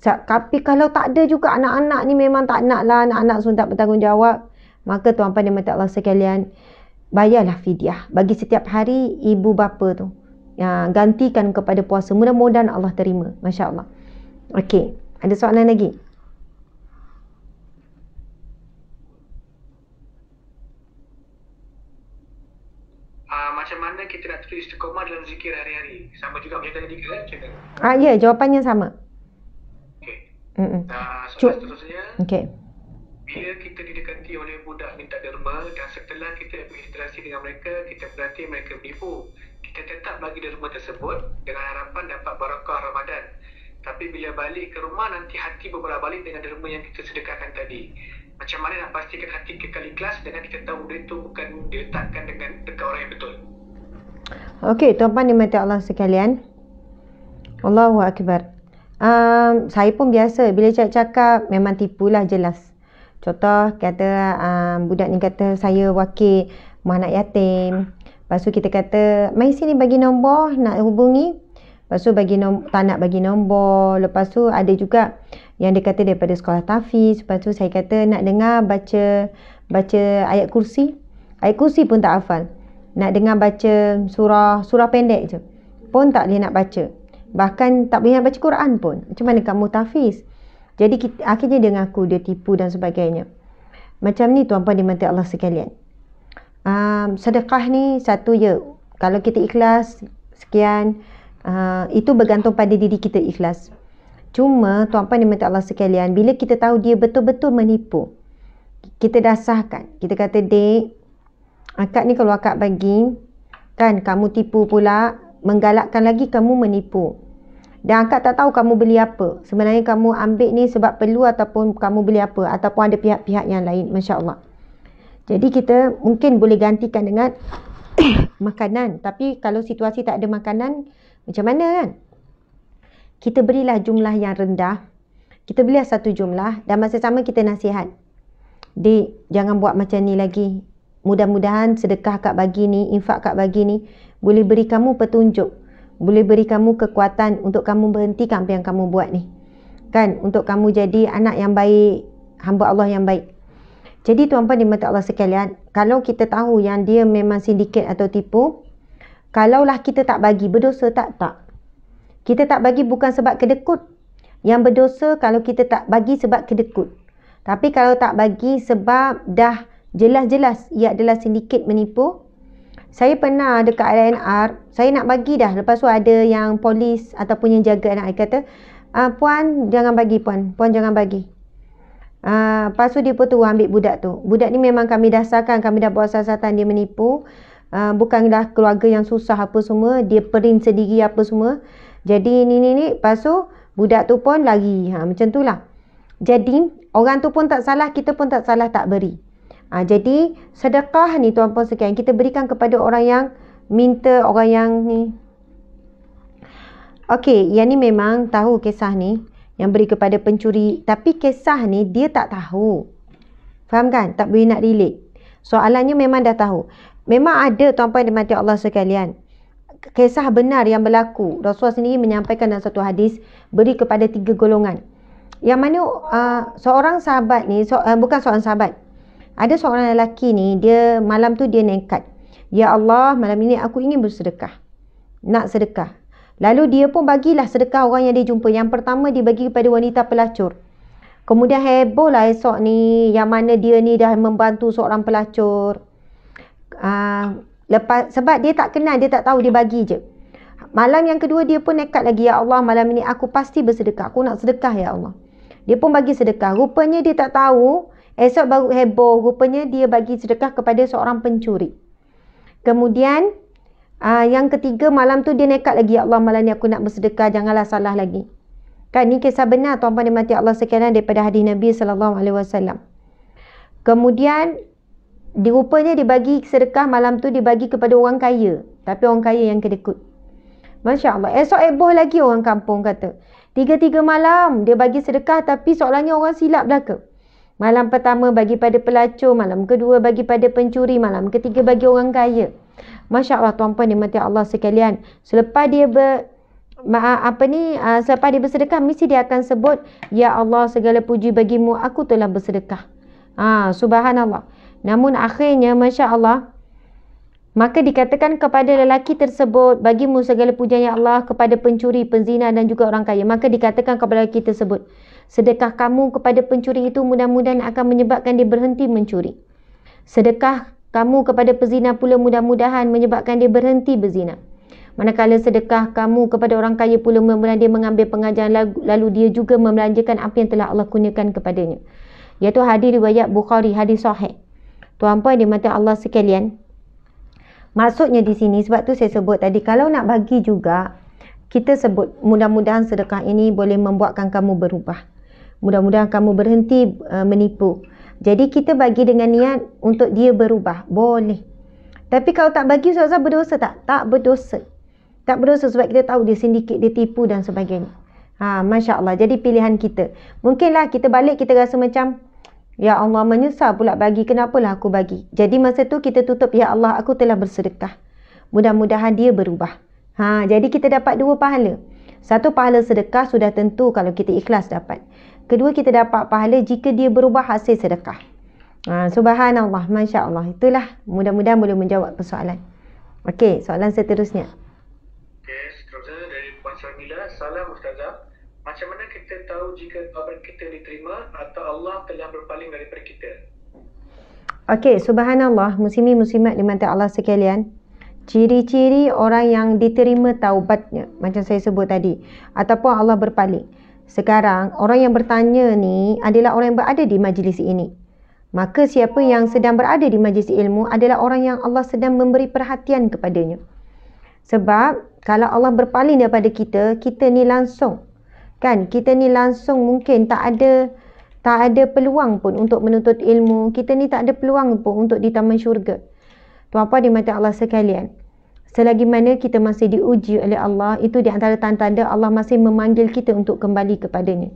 Tapi kalau tak ada juga anak-anak ni memang tak nak lah, anak-anak semua tak bertanggungjawab, maka tuan-puan dimati Allah sekalian, bayarlah fidyah. Bagi setiap hari ibu bapa tu, gantikan kepada puasa. Mudah-mudahan Allah terima. Masya Allah. Okey, ada soalan lagi? Macam mana kita nak terus istiqamah dalam zikir hari-hari? Sama juga macam tadi ke? Ya, jawapannya sama. Okey. Soalan seterusnya, okey. bila kita didekati oleh budak minta derma dan setelah kita berinteraksi dengan mereka, kita berhati mereka menipu, kita tetap bagi derma tersebut dengan harapan dapat barakah Ramadan. Tapi bila balik ke rumah, nanti hati berbalik dengan derma yang kita sedekahkan tadi. Macam mana nak pastikan hati kekal ikhlas dengan kita tahu duit itu bukan diletakkan dengan dekat orang yang betul? Okey, tuan-puan dimati Allah sekalian, Allahu Akbar. Saya pun biasa bila cakap memang tipulah jelas. Contoh kata budak ni kata saya wakil anak yatim. Lepas tu kita kata mai sini bagi nombor nak hubungi. Lepas tu tak nak bagi nombor. Lepas tu ada juga yang dia kata daripada sekolah tahfiz. Lepas tu saya kata nak dengar baca ayat kursi. Ayat kursi pun tak hafal. Nak dengar baca surah pendek je pun tak boleh nak baca. Bahkan tak boleh nak baca Quran pun. Macam mana kamu tahfiz? Jadi akhirnya dia ngaku dia tipu dan sebagainya. Macam ni tuan-puan dimati Allah sekalian. Sedekah ni satu je. Kalau kita ikhlas sekian, itu bergantung pada diri kita ikhlas. Cuma tuan-puan dimati Allah sekalian, bila kita tahu dia betul-betul menipu, kita dah sahkan. Kita kata, dek, akak ni kalau akak bagi, kan kamu tipu pula, menggalakkan lagi kamu menipu. Dan akak tak tahu kamu beli apa. Sebenarnya kamu ambil ni sebab perlu ataupun kamu beli apa. Ataupun ada pihak-pihak yang lain. Masya Allah. Jadi kita mungkin boleh gantikan dengan makanan. Tapi kalau situasi tak ada makanan, macam mana kan? Kita berilah jumlah yang rendah. Kita berilah satu jumlah dan masa sama kita nasihat. Dik, jangan buat macam ni lagi. Mudah-mudahan sedekah Kak bagi ni, infak Kak bagi ni boleh beri kamu petunjuk. Boleh beri kamu kekuatan untuk kamu berhentikan apa yang kamu buat ni. Kan? Untuk kamu jadi anak yang baik, hamba Allah yang baik. Jadi tuan-puan dimata Allah sekalian, kalau kita tahu yang dia memang sindiket atau tipu, kalaulah kita tak bagi, berdosa tak? Tak. Kita tak bagi bukan sebab kedekut. Yang berdosa kalau kita tak bagi sebab kedekut. Tapi kalau tak bagi sebab dah jelas-jelas ia adalah sindiket menipu. Saya pernah dekat INR, saya nak bagi dah. Lepas tu ada yang polis ataupun yang jaga anak, dia kata, puan jangan bagi puan jangan bagi. Lepas tu dia pun tu ambil budak tu. Budak ni memang kami dasarkan, kami dah buat siasatan dia menipu. Bukan dah keluarga yang susah apa semua, dia print sendiri apa semua. Jadi ni. Lepas tu budak tu pun lari. Macam tu lah. Jadi orang tu pun tak salah, kita pun tak salah tak beri. Jadi sedekah ni tuan-puan sekalian, kita berikan kepada orang yang minta, orang yang ni. Okey, yang ni memang tahu kisah ni, yang beri kepada pencuri. Tapi kisah ni dia tak tahu. Faham kan? Tak boleh nak relate. Soalannya memang dah tahu. Memang ada tuan-puan dimati Allah sekalian, kisah benar yang berlaku. Rasulullah sendiri menyampaikan dalam satu hadis, beri kepada 3 golongan. Yang mana seorang sahabat ni, bukan seorang sahabat, ada seorang lelaki ni, dia malam tu dia nekat. Ya Allah, malam ini aku ingin bersedekah. Nak sedekah. Lalu dia pun bagilah sedekah orang yang dia jumpa. Yang pertama dia bagi kepada wanita pelacur. Kemudian heboh lah esok ni, yang mana dia ni dah membantu seorang pelacur. Sebab dia tak kenal, dia tak tahu, dia bagi je. Malam yang kedua dia pun nekat lagi. Ya Allah, malam ini aku pasti bersedekah. Aku nak sedekah ya Allah. Dia pun bagi sedekah. Rupanya dia tak tahu, esok baru heboh. Rupanya dia bagi sedekah kepada seorang pencuri. Kemudian yang ketiga malam tu dia nekat lagi. Ya Allah, malam ni aku nak bersedekah. Janganlah salah lagi. Kan ni kisah benar tuan-puan dimati Allah sekalian daripada hadis Nabi SAW. Kemudian rupanya dia bagi sedekah malam tu, dia bagi kepada orang kaya. Tapi orang kaya yang kedekut. Masya Allah. Esok heboh lagi orang kampung kata. 3 malam dia bagi sedekah, tapi soalannya orang silap belaka. Malam pertama bagi pada pelacur, malam kedua bagi pada pencuri, malam ketiga bagi orang kaya. Masya Allah tuan-puan dimati Allah sekalian. Selepas dia selepas dia bersedekah, mesti dia akan sebut, Ya Allah, segala puji bagimu, aku telah bersedekah. Subhanallah. Namun akhirnya Masya Allah, maka dikatakan kepada lelaki tersebut, bagimu segala pujian ya Allah, kepada pencuri, penzina dan juga orang kaya. Maka dikatakan kepada lelaki tersebut, sedekah kamu kepada pencuri itu mudah-mudahan akan menyebabkan dia berhenti mencuri. Sedekah kamu kepada pezina pula mudah-mudahan menyebabkan dia berhenti berzina. Manakala sedekah kamu kepada orang kaya pula mudah-mudahan dia mengambil pengajaran, lalu dia juga membelanjakan apa yang telah Allah kurniakan kepadanya. Iaitu hadis riwayat Bukhari, hadis sahih. Tuan-puan dimati Allah sekalian, maksudnya di sini, sebab tu saya sebut tadi, kalau nak bagi juga, kita sebut mudah-mudahan sedekah ini boleh membuatkan kamu berubah. Mudah-mudahan kamu berhenti menipu. Jadi kita bagi dengan niat untuk dia berubah. Boleh. Tapi kalau tak bagi, Ustazah berdosa tak? Tak berdosa. Tak berdosa sebab kita tahu dia sindiket, dia tipu dan sebagainya. Masya Allah. Jadi pilihan kita. Mungkinlah kita balik, kita rasa macam, Ya Allah, menyesal pula bagi. Kenapalah aku bagi? Jadi masa tu kita tutup, Ya Allah, aku telah bersedekah. Mudah-mudahan dia berubah. Jadi kita dapat 2 pahala. Satu, pahala sedekah sudah tentu kalau kita ikhlas dapat. Kedua, kita dapat pahala jika dia berubah hasil sedekah. Subhanallah, Masya Allah. Itulah, mudah-mudahan boleh menjawab persoalan. Okey, soalan seterusnya. Okey, seterusnya dari Puan Sarmila. Salam Ustazah. Macam mana kita tahu jika taubat kita diterima atau Allah telah berpaling daripada kita? Okey, subhanallah, muslimin muslimat dimati Allah sekalian. Ciri-ciri orang yang diterima taubatnya, macam saya sebut tadi, ataupun Allah berpaling. Sekarang, orang yang bertanya ni adalah orang yang berada di majlis ini. Maka siapa yang sedang berada di majlis ilmu adalah orang yang Allah sedang memberi perhatian kepadanya. Sebab, kalau Allah berpaling daripada kita, kita ni langsung, kita ni langsung mungkin tak ada peluang pun untuk menuntut ilmu. Kita ni tak ada peluang pun untuk di taman syurga. Tuan-puan dimati Allah sekalian, selagi mana kita masih diuji oleh Allah, itu di antara tanda-tanda Allah masih memanggil kita untuk kembali kepadanya.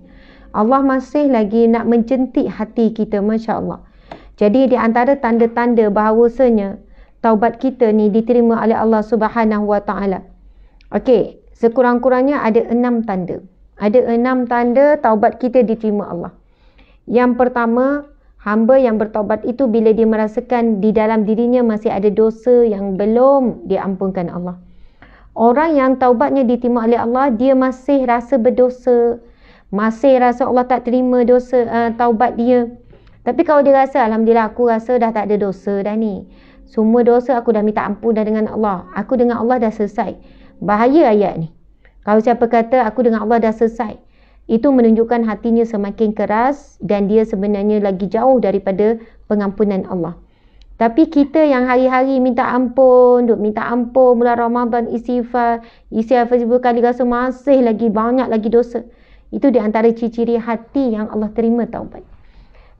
Allah masih lagi nak menjentik hati kita, Masya Allah. Jadi di antara tanda-tanda bahawasanya taubat kita ni diterima oleh Allah Subhanahu Wa Taala. Okey, sekurang-kurangnya ada 6 tanda. Ada 6 tanda taubat kita diterima Allah. Yang pertama, hamba yang bertaubat itu bila dia merasakan di dalam dirinya masih ada dosa yang belum diampunkan Allah. Orang yang taubatnya diterima oleh Allah, dia masih rasa berdosa, masih rasa Allah tak terima dosa taubat dia. Tapi kalau dia rasa, Alhamdulillah aku rasa dah tak ada dosa dah ni. Semua dosa aku dah minta ampun dah dengan Allah. Aku dengan Allah dah selesai. Bahaya ayat ni. Kalau siapa kata aku dengan Allah dah selesai, itu menunjukkan hatinya semakin keras dan dia sebenarnya lagi jauh daripada pengampunan Allah. Tapi kita yang hari-hari minta ampun, duk minta ampun bulan Ramadan, istighfar 1000 kali, rasa masih lagi banyak lagi dosa. Itu di antara ciri-ciri hati yang Allah terima taubat.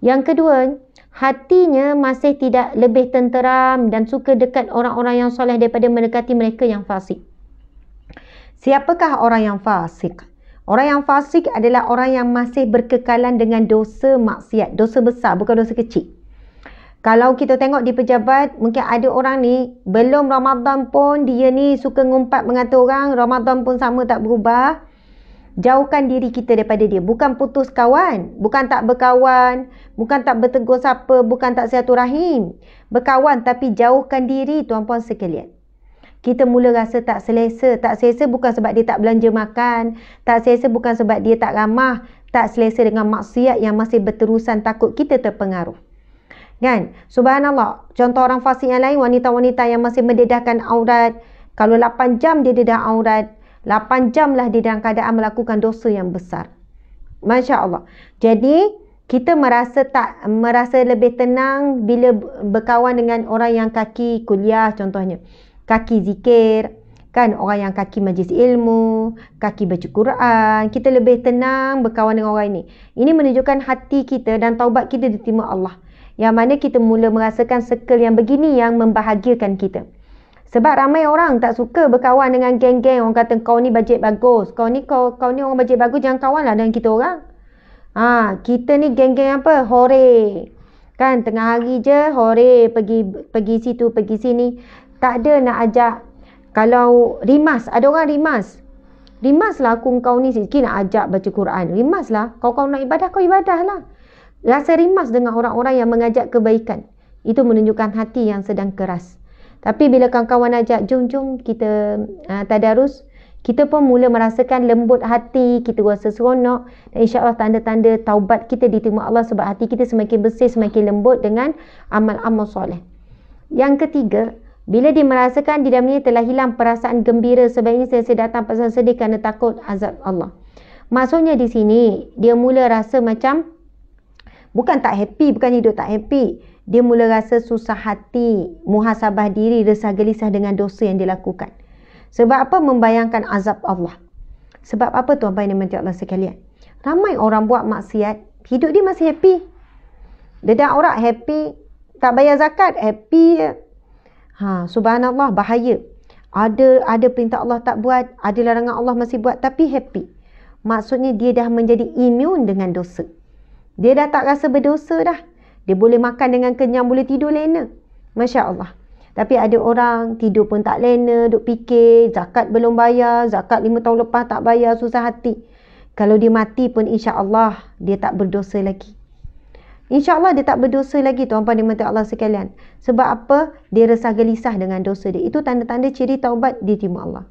Yang kedua, hatinya masih tidak lebih tenteram dan suka dekat orang-orang yang soleh daripada mendekati mereka yang fasik. Siapakah orang yang fasik? Orang yang fasik adalah orang yang masih berkekalan dengan dosa maksiat, dosa besar, bukan dosa kecil. Kalau kita tengok di pejabat, mungkin ada orang ni belum Ramadan pun dia ni suka ngumpat mengata orang, Ramadan pun sama tak berubah. Jauhkan diri kita daripada dia. Bukan putus kawan, bukan tak berkawan, bukan tak bertegur sapa, bukan tak silaturahim. Berkawan tapi jauhkan diri, tuan-puan sekalian. Kita mula rasa tak selesa. Tak selesa bukan sebab dia tak belanja makan. Tak selesa bukan sebab dia tak ramah. Tak selesa dengan maksiat yang masih berterusan, takut kita terpengaruh. Kan? Subhanallah. Contoh orang fasik yang lain, wanita-wanita yang masih mendedahkan aurat. Kalau 8 jam dia dedah aurat, 8 jam lah dia dalam keadaan melakukan dosa yang besar. Masya Allah. Jadi, kita merasa lebih tenang bila berkawan dengan orang yang kaki kuliah contohnya. Kaki zikir, kan, orang yang kaki majlis ilmu, kaki baca Quran. Kita lebih tenang berkawan dengan orang ini. Ini menunjukkan hati kita dan taubat kita diterima Allah. Yang mana kita mula merasakan circle yang begini yang membahagiakan kita. Sebab ramai orang tak suka berkawan dengan geng-geng. Orang kata kau ni bajet bagus, kau ni orang bajet bagus, jangan kawanlah dengan kita orang. Kita ni geng-geng apa? Hore. Kan, tengah hari je hore, pergi situ, pergi sini. Tak ada nak ajak. Kalau rimas, ada orang rimas. Rimaslah aku kau ni sikit nak ajak baca Quran. Rimaslah. Kau nak ibadah, kau ibadahlah. Rasa rimas dengan orang-orang yang mengajak kebaikan. Itu menunjukkan hati yang sedang keras. Tapi bila kawan-kawan ajak, jom kita tadarus, kita pun mula merasakan lembut hati, kita rasa seronok. Dan insya-Allah tanda-tanda taubat kita diterima Allah sebab hati kita semakin bersih, semakin lembut dengan amal-amal soleh. Yang ketiga, bila dia merasakan di dalamnya telah hilang perasaan gembira, sebaiknya saya datang perasaan sedih kerana takut azab Allah. Maksudnya di sini, dia mula rasa macam, bukan tak happy, bukan hidup tak happy. Dia mula rasa susah hati, muhasabah diri, resah gelisah dengan dosa yang dilakukan. Sebab apa? Membayangkan azab Allah. Sebab apa tuan-tuan yang dirahmati Allah sekalian? Ramai orang buat maksiat, hidup dia masih happy. Dedah aurat happy, tak bayar zakat happy je. Subhanallah, bahaya. Ada perintah Allah tak buat, ada larangan Allah masih buat tapi happy. Maksudnya dia dah menjadi imun dengan dosa. Dia dah tak rasa berdosa dah. Dia boleh makan dengan kenyang, boleh tidur lena. Masya Allah. Tapi ada orang tidur pun tak lena, duk fikir zakat belum bayar, zakat 5 tahun lepas tak bayar, susah hati. Kalau dia mati pun insya Allah dia tak berdosa lagi. InsyaAllah dia tak berdosa lagi, tuan-tuan dimati Allah sekalian. Sebab apa? Dia resah gelisah dengan dosa dia. Itu tanda-tanda ciri taubat diterima Allah.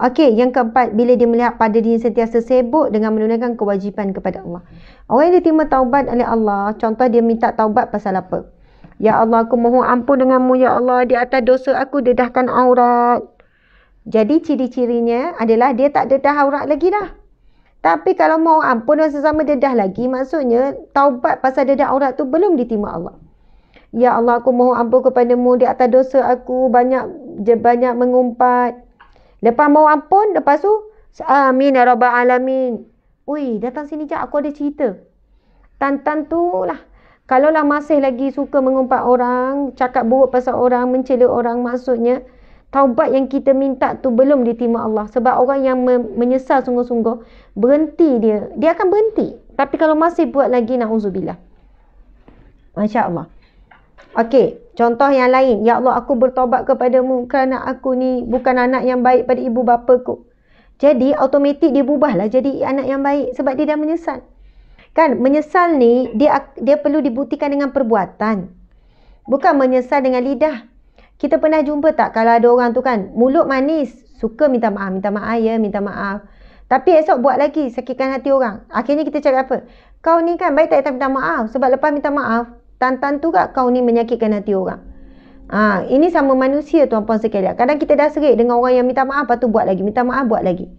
Okey, yang keempat, bila dia melihat pada diri sentiasa sibuk dengan menunaikan kewajipan kepada Allah. Orang yang diterima taubat oleh Allah, contoh dia minta taubat pasal apa? Ya Allah, aku mohon ampun denganmu, ya Allah, di atas dosa aku dedahkan aurat. Jadi ciri-cirinya adalah dia tak dedah aurat lagi dah. Tapi kalau mau ampun dan sesama dedah lagi, maksudnya taubat pasal dedah aurat tu belum diterima Allah. Ya Allah, aku mohon ampun kepadamu di atas dosa aku, banyak mengumpat. Lepas mau ampun, lepas tu amin ya rabbal alamin. Ui, datang sini je, aku ada cerita. Tan tu lah. Kalaulah masih lagi suka mengumpat orang, cakap buruk pasal orang, mencela orang, maksudnya taubat yang kita minta tu belum diterima Allah. Sebab orang yang menyesal sungguh-sungguh, berhenti dia akan berhenti. Tapi kalau masih buat lagi, na'udzubillah. Masya Allah. Okey, contoh yang lain. Ya Allah, aku bertaubat kepadamu kerana aku ni bukan anak yang baik pada ibu bapaku. Jadi, automatik dia berubahlah jadi anak yang baik sebab dia dah menyesal. Kan, menyesal ni, dia perlu dibuktikan dengan perbuatan. Bukan menyesal dengan lidah. Kita pernah jumpa tak kalau ada orang tu kan, mulut manis, suka minta maaf ya, minta maaf. Tapi esok buat lagi, sakitkan hati orang. Akhirnya kita cakap apa? Kau ni kan baik tak minta maaf. Sebab lepas minta maaf, tentu tak kau ni menyakitkan hati orang. Ini sama manusia tuan-puan sekalian. Kadang kita dah serik dengan orang yang minta maaf, lepas tu buat lagi. Minta maaf, buat lagi.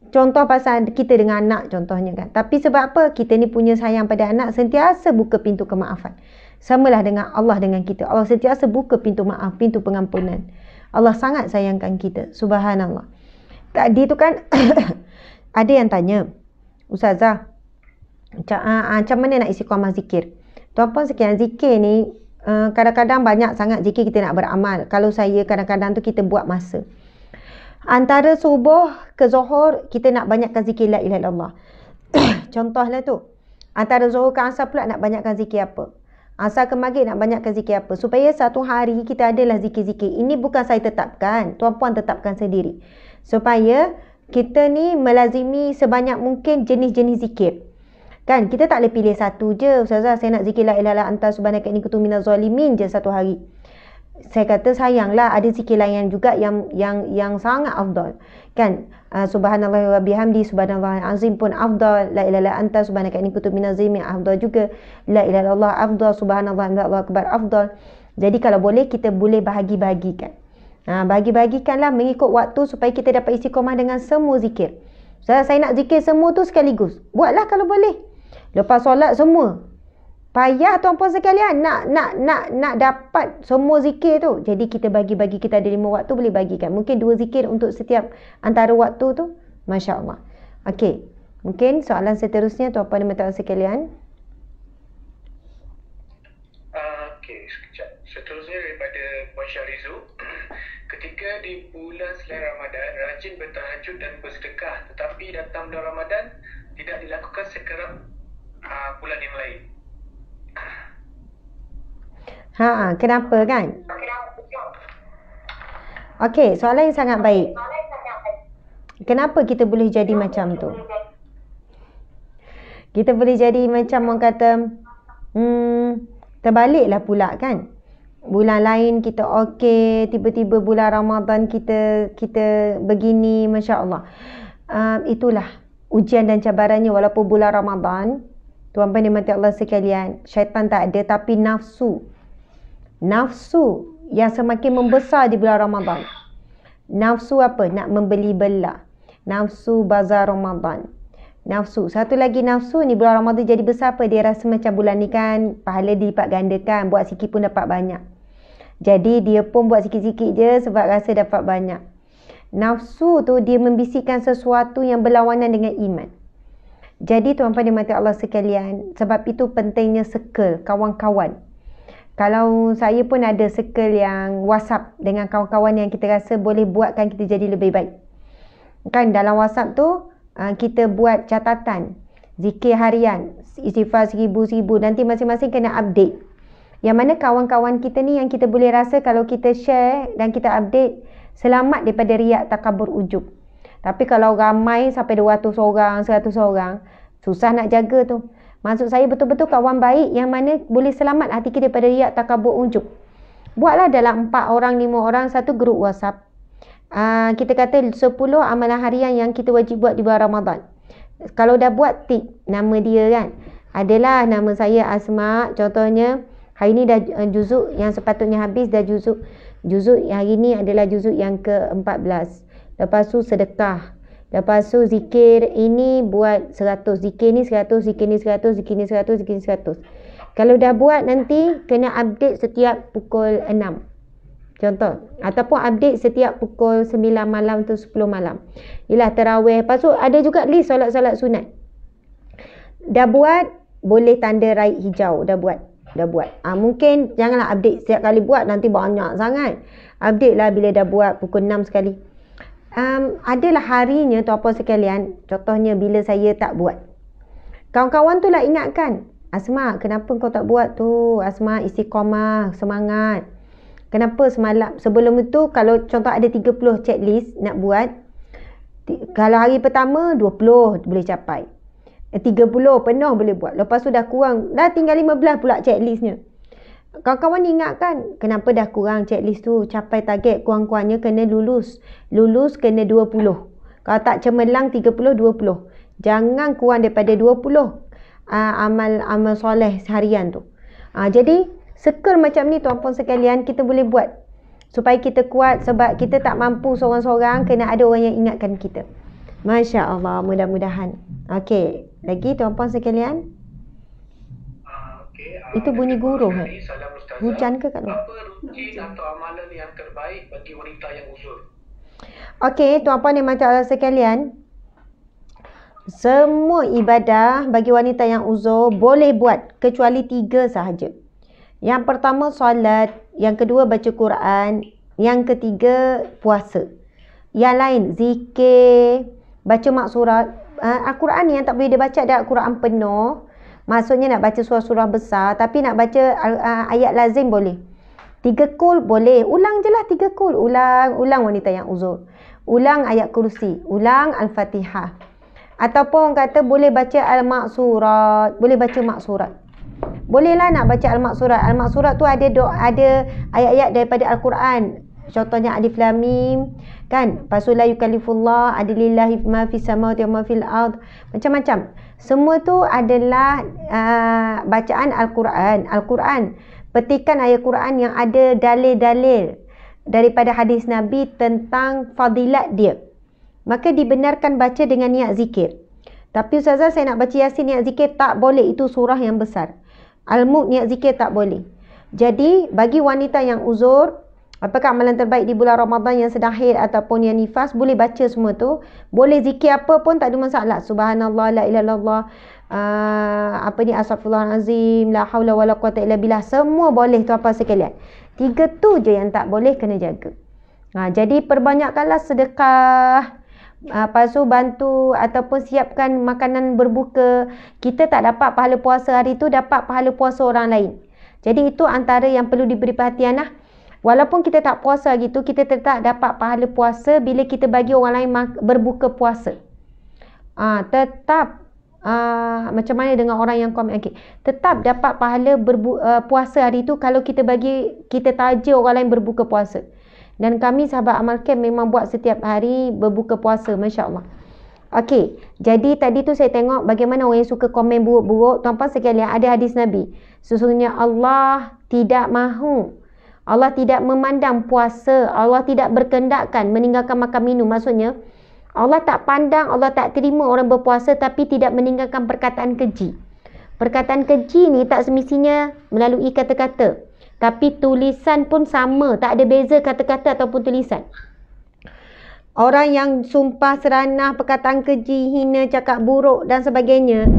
Contoh pasal kita dengan anak contohnya kan. Tapi sebab apa? Kita ni punya sayang pada anak, sentiasa buka pintu kemaafan. Samalah dengan Allah dengan kita. Allah sentiasa buka pintu maaf, pintu pengampunan. Allah sangat sayangkan kita. Subhanallah. Tadi tu kan ada yang tanya, Ustazah, macam mana nak istiqamah zikir? Tuan-puan sekalian, zikir ni kadang-kadang banyak sangat zikir kita nak beramal. Kalau saya kadang-kadang tu kita buat masa. Antara subuh ke zuhur kita nak banyakkan zikir la ilaha illallah. Contohlah tu. Antara zuhur ke asar pula nak banyakkan zikir apa? Asar ke maghrib nak banyakkan zikir apa? Supaya satu hari kita adalah zikir-zikir. Ini bukan saya tetapkan. Tuan-puan tetapkan sendiri. Supaya kita ni melazimi sebanyak mungkin jenis-jenis zikir. Kan, kita tak boleh pilih satu je. Ustazah, saya nak zikir la ilaha illa anta subhanaka inni kuntu minaz zalimin je satu hari. Saya kata sayanglah ada zikir lain juga yang sangat afdal. Kan, subhanallah wa bihamdi subhanallah azim pun afdal. La ilaha illa anta subhanaka inni kuntu minaz zalimin afdal juga. La ilaha illallah afdal, subhanallah Allahu akbar afdal. Jadi kalau boleh kita boleh bahagi-bahagikan. Bagi-bagikanlah mengikut waktu supaya kita dapat istiqamah dengan semua zikir. Saya nak zikir semua tu sekaligus. Buatlah kalau boleh. Lepas solat semua. Payah tuan-puan sekalian nak dapat semua zikir tu. Jadi kita bagi-bagi, kita ada 5 waktu boleh bagikan. Mungkin 2 zikir untuk setiap antara waktu tu. Masya Allah. Okey. Mungkin soalan seterusnya tuan-puan dan puan sekalian. Okey, sekejap. Seterusnya daripada Puan Syahrizu. Ketika di bulan selain Ramadan, rajin bertahajud dan bersedekah. Tetapi datang bulan Ramadan, tidak dilakukan sekerap bulan yang lain. Kenapa kan? Okey, soalan yang sangat baik. Kenapa kita boleh jadi macam tu? Kita boleh jadi macam orang kata terbaliklah pula kan. Bulan lain kita okey, tiba-tiba bulan Ramadan kita begini, Masya Allah. Itulah ujian dan cabarannya. Walaupun bulan Ramadan, tuan-puan dan puan Allah sekalian, syaitan tak ada, tapi nafsu yang semakin membesar di bulan Ramadan. Nafsu apa? Nak membeli belah. Nafsu bazar Ramadan. Nafsu. Satu lagi nafsu ni bulan Ramadan jadi besar apa? Dia rasa macam bulan ni kan pahala dilipat gandakan. Buat sikit pun dapat banyak. Jadi dia pun buat sikit-sikit je sebab rasa dapat banyak. Nafsu tu dia membisikkan sesuatu yang berlawanan dengan iman. Jadi tuan-puan dan puan Allah sekalian, sebab itu pentingnya circle, kawan-kawan. Kalau saya pun ada circle yang WhatsApp dengan kawan-kawan yang kita rasa boleh buatkan kita jadi lebih baik. Kan dalam WhatsApp tu kita buat catatan zikir harian, istighfar 1000, nanti masing-masing kena update. Yang mana kawan-kawan kita ni yang kita boleh rasa kalau kita share dan kita update, selamat daripada riak, takabur, ujub. Tapi kalau ramai sampai 200 orang, 100 orang, susah nak jaga tu. Maksud saya betul-betul kawan baik yang mana boleh selamat hati kita daripada riak, takabur, ujub. Buatlah dalam 4 orang, 5 orang satu grup WhatsApp. Kita kata 10 amalan harian yang kita wajib buat di bulan Ramadan. Kalau dah buat tik nama dia kan. Adalah nama saya Asma. Contohnya hari ni dah juzuk yang sepatutnya habis, dah juzuk hari ni adalah juzuk yang ke-14. Lepas tu sedekah. Lepas tu zikir ini buat 100. Zikir ni 100, zikir ni 100, zikir ni 100, zikir ni 100. Kalau dah buat nanti kena update setiap pukul 6. Contoh. Ataupun update setiap pukul 9 malam tu 10 malam. Ialah tarawih. Lepas tu ada juga list solat-solat sunat. Dah buat, boleh tanda raih hijau. Dah buat. Mungkin janganlah update setiap kali buat, nanti banyak sangat. Update lah bila dah buat pukul 6 sekali. Adalah harinya tuan-puan sekalian, contohnya bila saya tak buat, kawan-kawan tu lah ingatkan, Asma, kenapa kau tak buat tu? Asma, istiqamah, semangat. Kenapa semalam, sebelum itu kalau contoh ada 30 checklist nak buat, kalau hari pertama 20 boleh capai, 30 penuh boleh buat, lepas tu dah kurang, dah tinggal 15 pula checklistnya. Kawan-kawan ingatkan, kenapa dah kurang checklist tu? Capai target kurang-kurangnya kena lulus kena 20. Kalau tak cemerlang 30, 20. Jangan kurang daripada 20 amal soleh harian tu. Jadi circle macam ni tuan-puan sekalian kita boleh buat supaya kita kuat, sebab kita tak mampu seorang-seorang, kena ada orang yang ingatkan kita. Masya Allah, mudah-mudahan. Okey, lagi tuan-puan sekalian. Itu bunyi guruh. Hujan ke kat luar? Apa rutin atau amalan yang terbaik bagi wanita yang uzur? Okey, tuan-puan dan puan-puan sekalian, semua ibadah bagi wanita yang uzur boleh buat kecuali 3 sahaja. Yang pertama solat, yang kedua baca Quran, yang ketiga puasa. Yang lain zikir, baca maksurat. Al-Quran ni yang tak boleh dibaca ada Al-Quran penuh. Maksudnya nak baca surah-surah besar, tapi nak baca ayat lazim boleh. 3 kul boleh. Ulang je lah 3 kul. Ulang wanita yang uzur. Ulang ayat kursi. Ulang Al-Fatihah. Ataupun kata boleh baca Al-Maksurat. Boleh baca maksurat. Bolehlah nak baca Al-Maksurat. Al-Maksurat tu ada ayat-ayat daripada Al-Quran. Contohnya Alif Lam Mim, kan? Pasu la yukallifullah, adlillahi ma fis samawati wa ma fil ard. Macam-macam. Semua tu adalah bacaan Al-Quran. Petikan ayat Quran yang ada dalil-dalil daripada hadis Nabi tentang fadilat dia. Maka dibenarkan baca dengan niat zikir. Tapi Ustazah, saya nak baca Yasin niat zikir, tak boleh. Itu surah yang besar. Al-Mulk niat zikir tak boleh. Jadi bagi wanita yang uzur, apakah amalan terbaik di bulan Ramadan yang sedang haid ataupun yang nifas, boleh baca semua tu. Boleh zikir apa pun, tak ada masalah. Subhanallah, la ilaha illallah, astaghfirullahalazim, la haula wala quwata illa billah. Semua boleh tuan-puan sekalian. 3 tu je yang tak boleh, kena jaga. Jadi perbanyakkanlah sedekah. Lepas tu bantu ataupun siapkan makanan berbuka. Kita tak dapat pahala puasa hari tu, dapat pahala puasa orang lain. Jadi itu antara yang perlu diberi perhatian lah. Walaupun kita tak puasa gitu, kita tetap dapat pahala puasa bila kita bagi orang lain berbuka puasa. Tetap macam mana dengan orang yang komen? Okay. Tetap dapat pahala puasa hari tu kalau kita taja orang lain berbuka puasa. Dan kami sahabat Amal Camp memang buat setiap hari berbuka puasa, Masya Allah. Okey, jadi tadi tu saya tengok bagaimana orang yang suka komen buruk-buruk. Tuan-tuan sekalian, ada hadis Nabi. Sesungguhnya Allah tidak mahu, Allah tidak memandang puasa, Allah tidak berkendakkan meninggalkan makan minum. Maksudnya, Allah tak pandang, Allah tak terima orang berpuasa tapi tidak meninggalkan perkataan keji. Perkataan keji ni tak semestinya melalui kata-kata. Tapi tulisan pun sama, tak ada beza kata-kata ataupun tulisan. Orang yang sumpah seranah, perkataan keji, hina, cakap buruk dan sebagainya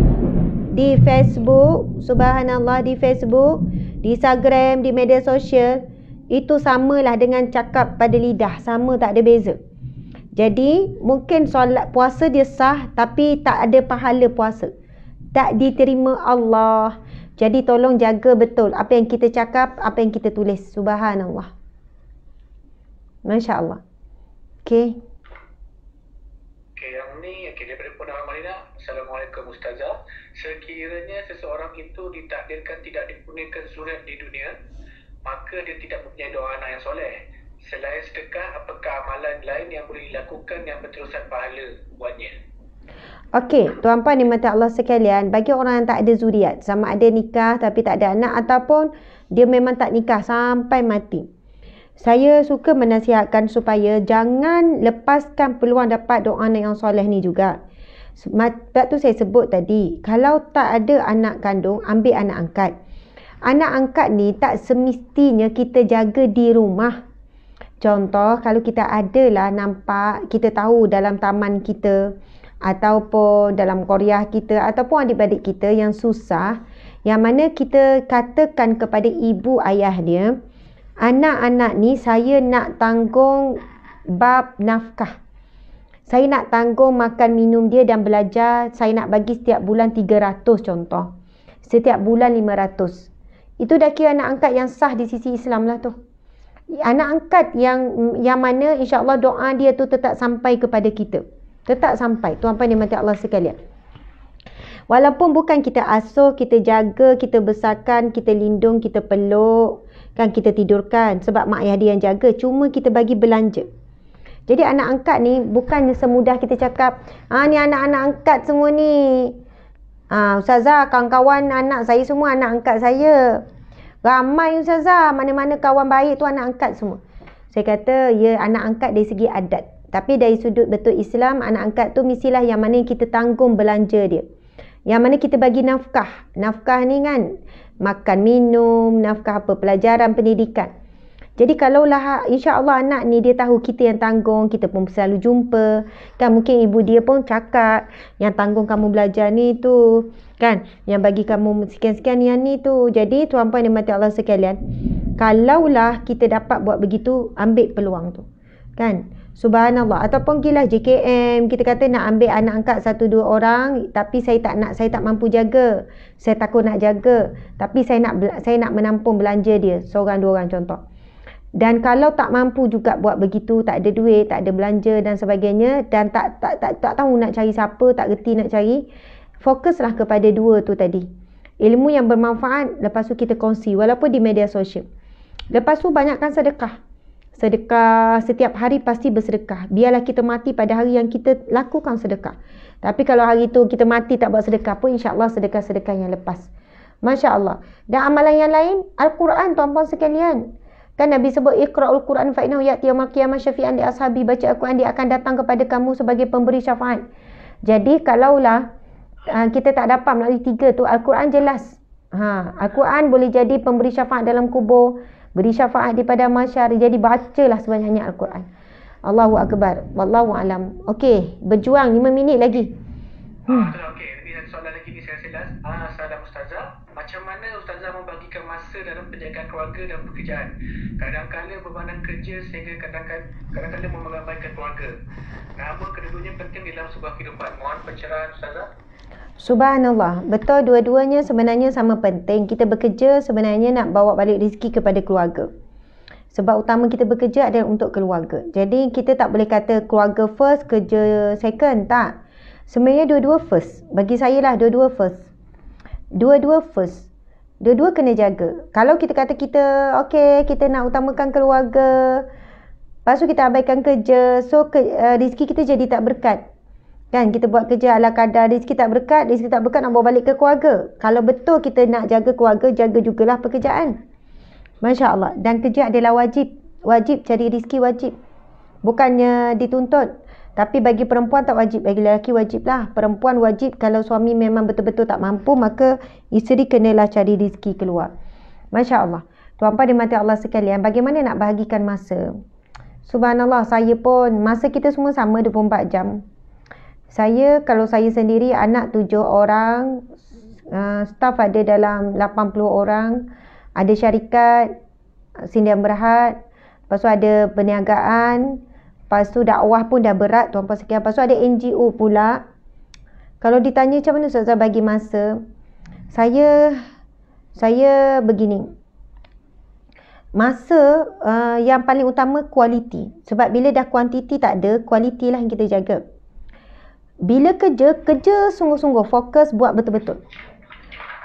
di Facebook, subhanallah, di Facebook, di Instagram, di media sosial, itu samalah dengan cakap pada lidah, sama, tak ada beza. Jadi mungkin solat puasa dia sah tapi tak ada pahala puasa, tak diterima Allah. Jadi tolong jaga betul apa yang kita cakap, apa yang kita tulis. Subhanallah. Masya Allah. Okey. Yang ni, daripada Puan Amalina. Assalamualaikum Ustazah. Sekiranya seseorang itu ditakdirkan tidak dikurniakan sunat di dunia, maka dia tidak mempunyai doa anak yang soleh. Selain sedekah, apakah amalan lain yang boleh dilakukan yang berterusan pahala buatnya? Okey, tuan-puan dan puan Allah sekalian, bagi orang yang tak ada zuriat, sama ada nikah tapi tak ada anak ataupun dia memang tak nikah sampai mati, saya suka menasihatkan supaya jangan lepaskan peluang dapat doa anak yang soleh ni juga. Sebab tu saya sebut tadi, kalau tak ada anak kandung, ambil anak angkat. Anak angkat ni tak semestinya kita jaga di rumah. Contoh, kalau kita adalah nampak, kita tahu dalam taman kita ataupun dalam Korea kita ataupun adik-adik kita yang susah, Yang mana kita katakan kepada ibu ayah dia, anak-anak ni saya nak tanggung bab nafkah. Saya nak tanggung makan minum dia dan belajar. Saya nak bagi setiap bulan 300 contoh. Setiap bulan 500. Itu dah kira anak angkat yang sah di sisi Islam lah tu. Anak angkat yang mana insya-Allah doa dia tu tetap sampai kepada kita. Tetap sampai. Tuan-tuan dimati Allah sekalian. Walaupun bukan kita asuh, kita jaga, kita besarkan, kita lindung, kita peluk, kan kita tidurkan. Sebab mak ayah dia yang jaga. Cuma kita bagi belanja. Jadi anak angkat ni bukan semudah kita cakap, ni anak-anak angkat semua ni. Ustazah, kawan-kawan anak saya semua anak angkat saya. Ramai Ustazah, mana-mana kawan baik tu anak angkat semua. Saya kata, ya anak angkat dari segi adat. Tapi dari sudut betul Islam, anak angkat tu mestilah yang mana kita tanggung belanja dia. Yang mana kita bagi nafkah. Nafkah ni kan, makan minum, nafkah apa, pelajaran, pendidikan. Jadi kalaulah insya-Allah anak ni dia tahu kita yang tanggung, kita pun selalu jumpa, kan mungkin ibu dia pun cakap, yang tanggung kamu belajar ni tu, kan, yang bagi kamu sekian-sekian yang ni tu. Jadi tuan-puan dan mati Allah sekalian, kalaulah kita dapat buat begitu, ambil peluang tu. Kan? Subhanallah. Ataupun gilah JKM, kita kata nak ambil anak angkat 1-2 orang, tapi saya tak mampu jaga. Saya takut nak jaga, tapi saya nak menampung belanja dia, seorang 2 orang contoh. Dan kalau tak mampu juga buat begitu, tak ada duit, tak ada belanja dan sebagainya, dan tak tahu nak cari siapa, tak reti nak cari, fokuslah kepada 2 tu tadi. Ilmu yang bermanfaat, lepas tu kita kongsi walaupun di media sosial. Lepas tu banyakkan sedekah. Sedekah setiap hari pasti bersedekah. Biarlah kita mati pada hari yang kita lakukan sedekah. Tapi kalau hari tu kita mati tak buat sedekah pun, insya-Allah sedekah-sedekah yang lepas. Masya-Allah. Dan amalan yang lain, Al-Quran tuan-puan sekalian. Kan Nabi sebut iqra'ul Quran fa innahu ya'ti yaumil qiyamah syafi'an li ashabi. Baca Al-Quran, dia akan datang kepada kamu sebagai pemberi syafaat. Jadi kalaulah kita tak dapat melalui 3 tu, Al-Quran jelas. Al-Quran boleh jadi pemberi syafaat dalam kubur, beri syafaat di padang mahsyar. Jadi bacalah sebanyak-banyak Al-Quran. Allahu akbar. Wallahu alam. Okey, berjuang 5 minit lagi. Okey, ini ada soalan lagi ni saya rasa last. Salam Ustazah. Macam mana Ustazah membagikan masa dalam penjagaan keluarga dan pekerjaan? Kadang-kadang berbanan kerja sehingga kadang-kadang mengabaikan keluarga. Namun kedua-duanya penting dalam sebuah kehidupan. Mohon pencerahan Ustazah. Subhanallah. Betul, dua-duanya sebenarnya sama penting. Kita bekerja sebenarnya nak bawa balik rezeki kepada keluarga. Sebab utama kita bekerja adalah untuk keluarga. Jadi kita tak boleh kata keluarga first, kerja second. Tak. Sebenarnya dua-dua first. Bagi saya lah dua-dua first. Dua-dua first. Dua-dua kena jaga. Kalau kita kata kita, okey, kita nak utamakan keluarga, lepas tu kita abaikan kerja, so rezeki kita jadi tak berkat. Kan, kita buat kerja ala kadar, rezeki tak berkat nak bawa balik ke keluarga. Kalau betul kita nak jaga keluarga, jaga jugalah pekerjaan. Masya Allah. Dan kerja adalah wajib. Wajib cari rezeki, wajib. Bukannya dituntut. Tapi bagi perempuan tak wajib, bagi lelaki wajib lah. Perempuan wajib kalau suami memang betul-betul tak mampu, maka isteri kenalah cari rezeki keluar. Masya Allah. Tuan-tuan dimati Allah sekalian, bagaimana nak bahagikan masa? Subhanallah, saya pun, masa kita semua sama 24 jam. Kalau saya sendiri, anak 7 orang, staff ada dalam 80 orang, ada syarikat, sindian berhad, lepas tu ada perniagaan, lepas tu dakwah pun dah berat tuan-puan sekalian, lepas tu ada NGO pula. Kalau ditanya macam mana Ustazah bagi masa, saya begini. Masa yang paling utama kualiti. Sebab bila dah kuantiti tak ada, kualiti lah yang kita jaga. Bila kerja sungguh-sungguh, fokus buat betul-betul.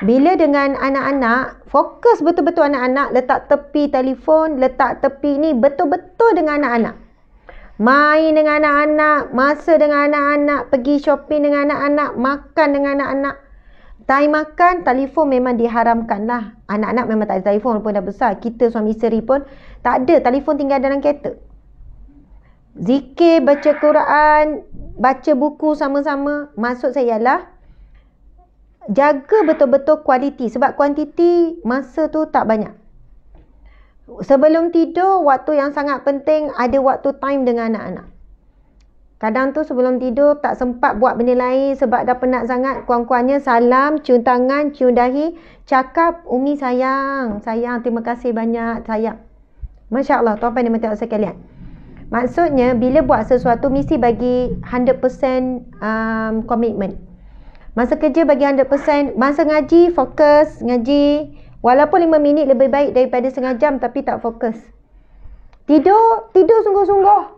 Bila dengan anak-anak, fokus betul-betul anak-anak, letak tepi telefon, letak tepi ni betul-betul dengan anak-anak. Main dengan anak-anak, masa dengan anak-anak, pergi shopping dengan anak-anak, makan dengan anak-anak. Time makan, telefon memang diharamkan lah. Anak-anak memang tak ada telefon walaupun dah besar. Kita suami isteri pun tak ada, telefon tinggal dalam kereta. Zikir, baca Quran, baca buku sama-sama. Maksud saya ialah jaga betul-betul kualiti. Sebab kuantiti masa tu tak banyak. Sebelum tidur, waktu yang sangat penting ada waktu time dengan anak-anak. Kadang tu sebelum tidur tak sempat buat benda lain sebab dah penat sangat. Kurang-kurangnya salam, cium tangan, cium dahi, cakap, Umi sayang, terima kasih banyak, sayang. Masya Allah, tuan-tuan dan puan-puan sekalian. Maksudnya bila buat sesuatu mesti bagi 100% komitmen. Masa kerja bagi 100%, masa ngaji fokus ngaji. Walaupun 5 minit lebih baik daripada setengah jam tapi tak fokus. Tidur sungguh-sungguh.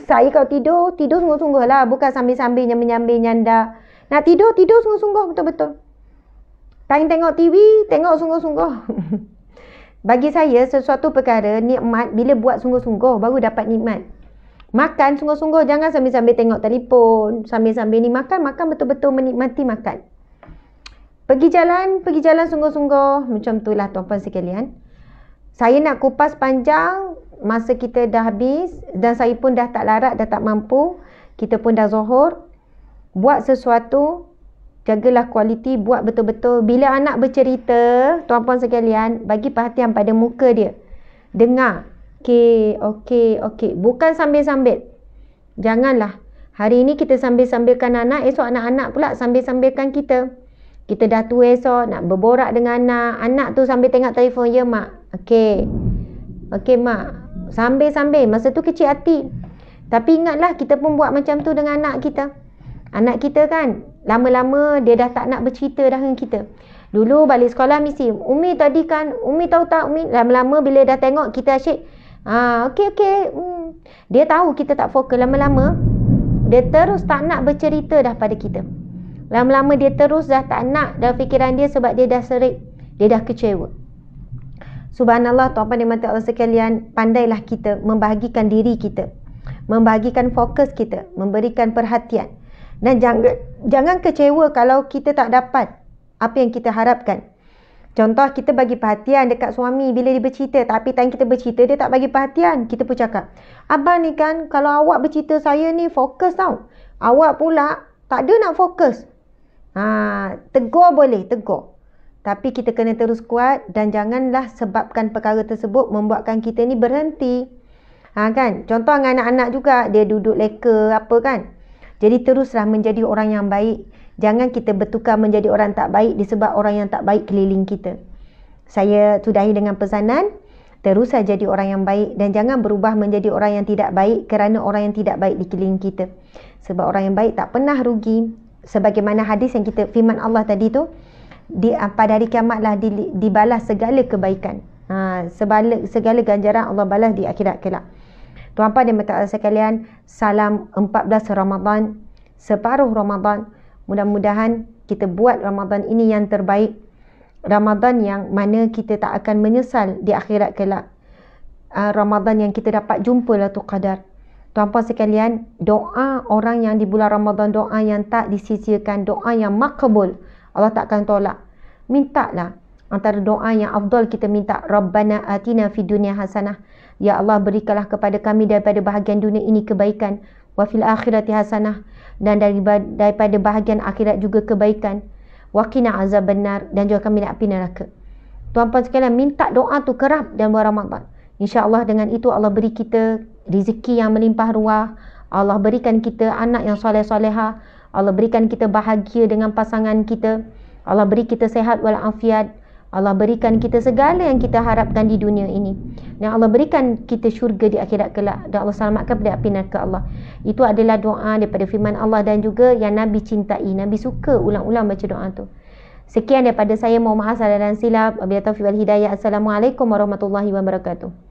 Saya kalau tidur sungguh-sungguh lah. Bukan sambil-sambil nyambil-nyambil nyanda. Nak tidur sungguh-sungguh betul-betul. Time tengok TV, tengok sungguh-sungguh. Bagi saya, sesuatu perkara nikmat bila buat sungguh-sungguh baru dapat nikmat. Makan sungguh-sungguh, jangan sambil-sambil tengok telefon. Sambil-sambil ni makan betul-betul menikmati makan. Pergi jalan sungguh-sungguh. Macam itulah tuan-puan sekalian. Saya nak kupas panjang. Masa kita dah habis dan saya pun dah tak larat, dah tak mampu. Kita pun dah zuhur. Buat sesuatu, jagalah kualiti, buat betul-betul. Bila anak bercerita, tuan-puan sekalian, bagi perhatian pada muka dia. Dengar. Okey. Bukan sambil-sambil. Janganlah. Hari ini kita sambil-sambilkan anak, esok anak-anak pula sambil-sambilkan kita. Kita dah tua esok, nak berborak dengan anak. Anak tu sambil tengok telefon, ya mak. Okey mak. Sambil-sambil. Masa tu kecil hati. Tapi ingatlah kita pun buat macam tu dengan anak kita. Anak kita kan, lama-lama dia dah tak nak bercerita dah dengan kita. Dulu balik sekolah mesti, Umi tadi kan, Umi tahu tak Umi? Lama-lama bila dah tengok kita asyik, okey. Dia tahu kita tak fokus. Lama-lama, dia terus tak nak bercerita dah pada kita. Lama-lama dia terus dah tak nak dalam fikiran dia sebab dia dah serik. Dia dah kecewa. Subhanallah, tuan-tuan dan puan-puan Allah sekalian, pandailah kita membahagikan diri kita, membahagikan fokus kita, memberikan perhatian. Dan jangan kecewa kalau kita tak dapat apa yang kita harapkan. Contoh, kita bagi perhatian dekat suami bila dia bercerita, tapi time kita bercerita dia tak bagi perhatian. Kita pun cakap, abang ni kan kalau awak bercerita saya ni fokus tau, awak pula tak ada nak fokus. Tegur boleh, tegur. Tapi kita kena terus kuat dan janganlah sebabkan perkara tersebut membuatkan kita ni berhenti. Kan? Contoh dengan anak-anak juga, dia duduk leka apa kan. Jadi teruslah menjadi orang yang baik. Jangan kita bertukar menjadi orang tak baik disebab orang yang tak baik keliling kita. Saya sudahi dengan pesanan, teruslah jadi orang yang baik dan jangan berubah menjadi orang yang tidak baik kerana orang yang tidak baik di keliling kita. Sebab orang yang baik tak pernah rugi. Sebagaimana hadis yang kita, firman Allah tadi tu, pada hari kiamatlah dibalas segala kebaikan. Segala ganjaran Allah balas di akhirat kelak. Tuan-tuan dan puan-puan sekalian, salam 14 Ramadan, separuh Ramadan. Mudah-mudahan kita buat Ramadan ini yang terbaik. Ramadan yang mana kita tak akan menyesal di akhirat kelak. Ramadan yang kita dapat jumpa Lailatul Qadar. Tuan-puan sekalian, doa orang yang di bulan Ramadan, doa yang tak disisikan, doa yang makbul, Allah takkan tolak. Mintalah. Antara doa yang afdal kita minta, Rabbana atina fid dunya hasanah. Ya Allah, berikanlah kepada kami daripada bahagian dunia ini kebaikan. Wa fil akhirati hasanah. Dan daripada bahagian akhirat juga kebaikan. Wa qina azabannar. Dan juga kami nak api neraka. Tuan-tuan sekalian, minta doa tu kerap dalam bulan Ramadan. InsyaAllah dengan itu Allah beri kita rezeki yang melimpah ruah. Allah berikan kita anak yang soleh-soleha. Allah berikan kita bahagia dengan pasangan kita. Allah beri kita sehat walafiat. Allah berikan kita segala yang kita harapkan di dunia ini. Dan Allah berikan kita syurga di akhirat kelak. Dan Allah selamatkan pada api neraka Allah. Itu adalah doa daripada firman Allah dan juga yang Nabi cintai. Nabi suka ulang-ulang baca doa tu. Sekian daripada saya. Mohon maaf salah dan silap. Wabillahi taufiq wal hidayah. Assalamualaikum warahmatullahi wabarakatuh.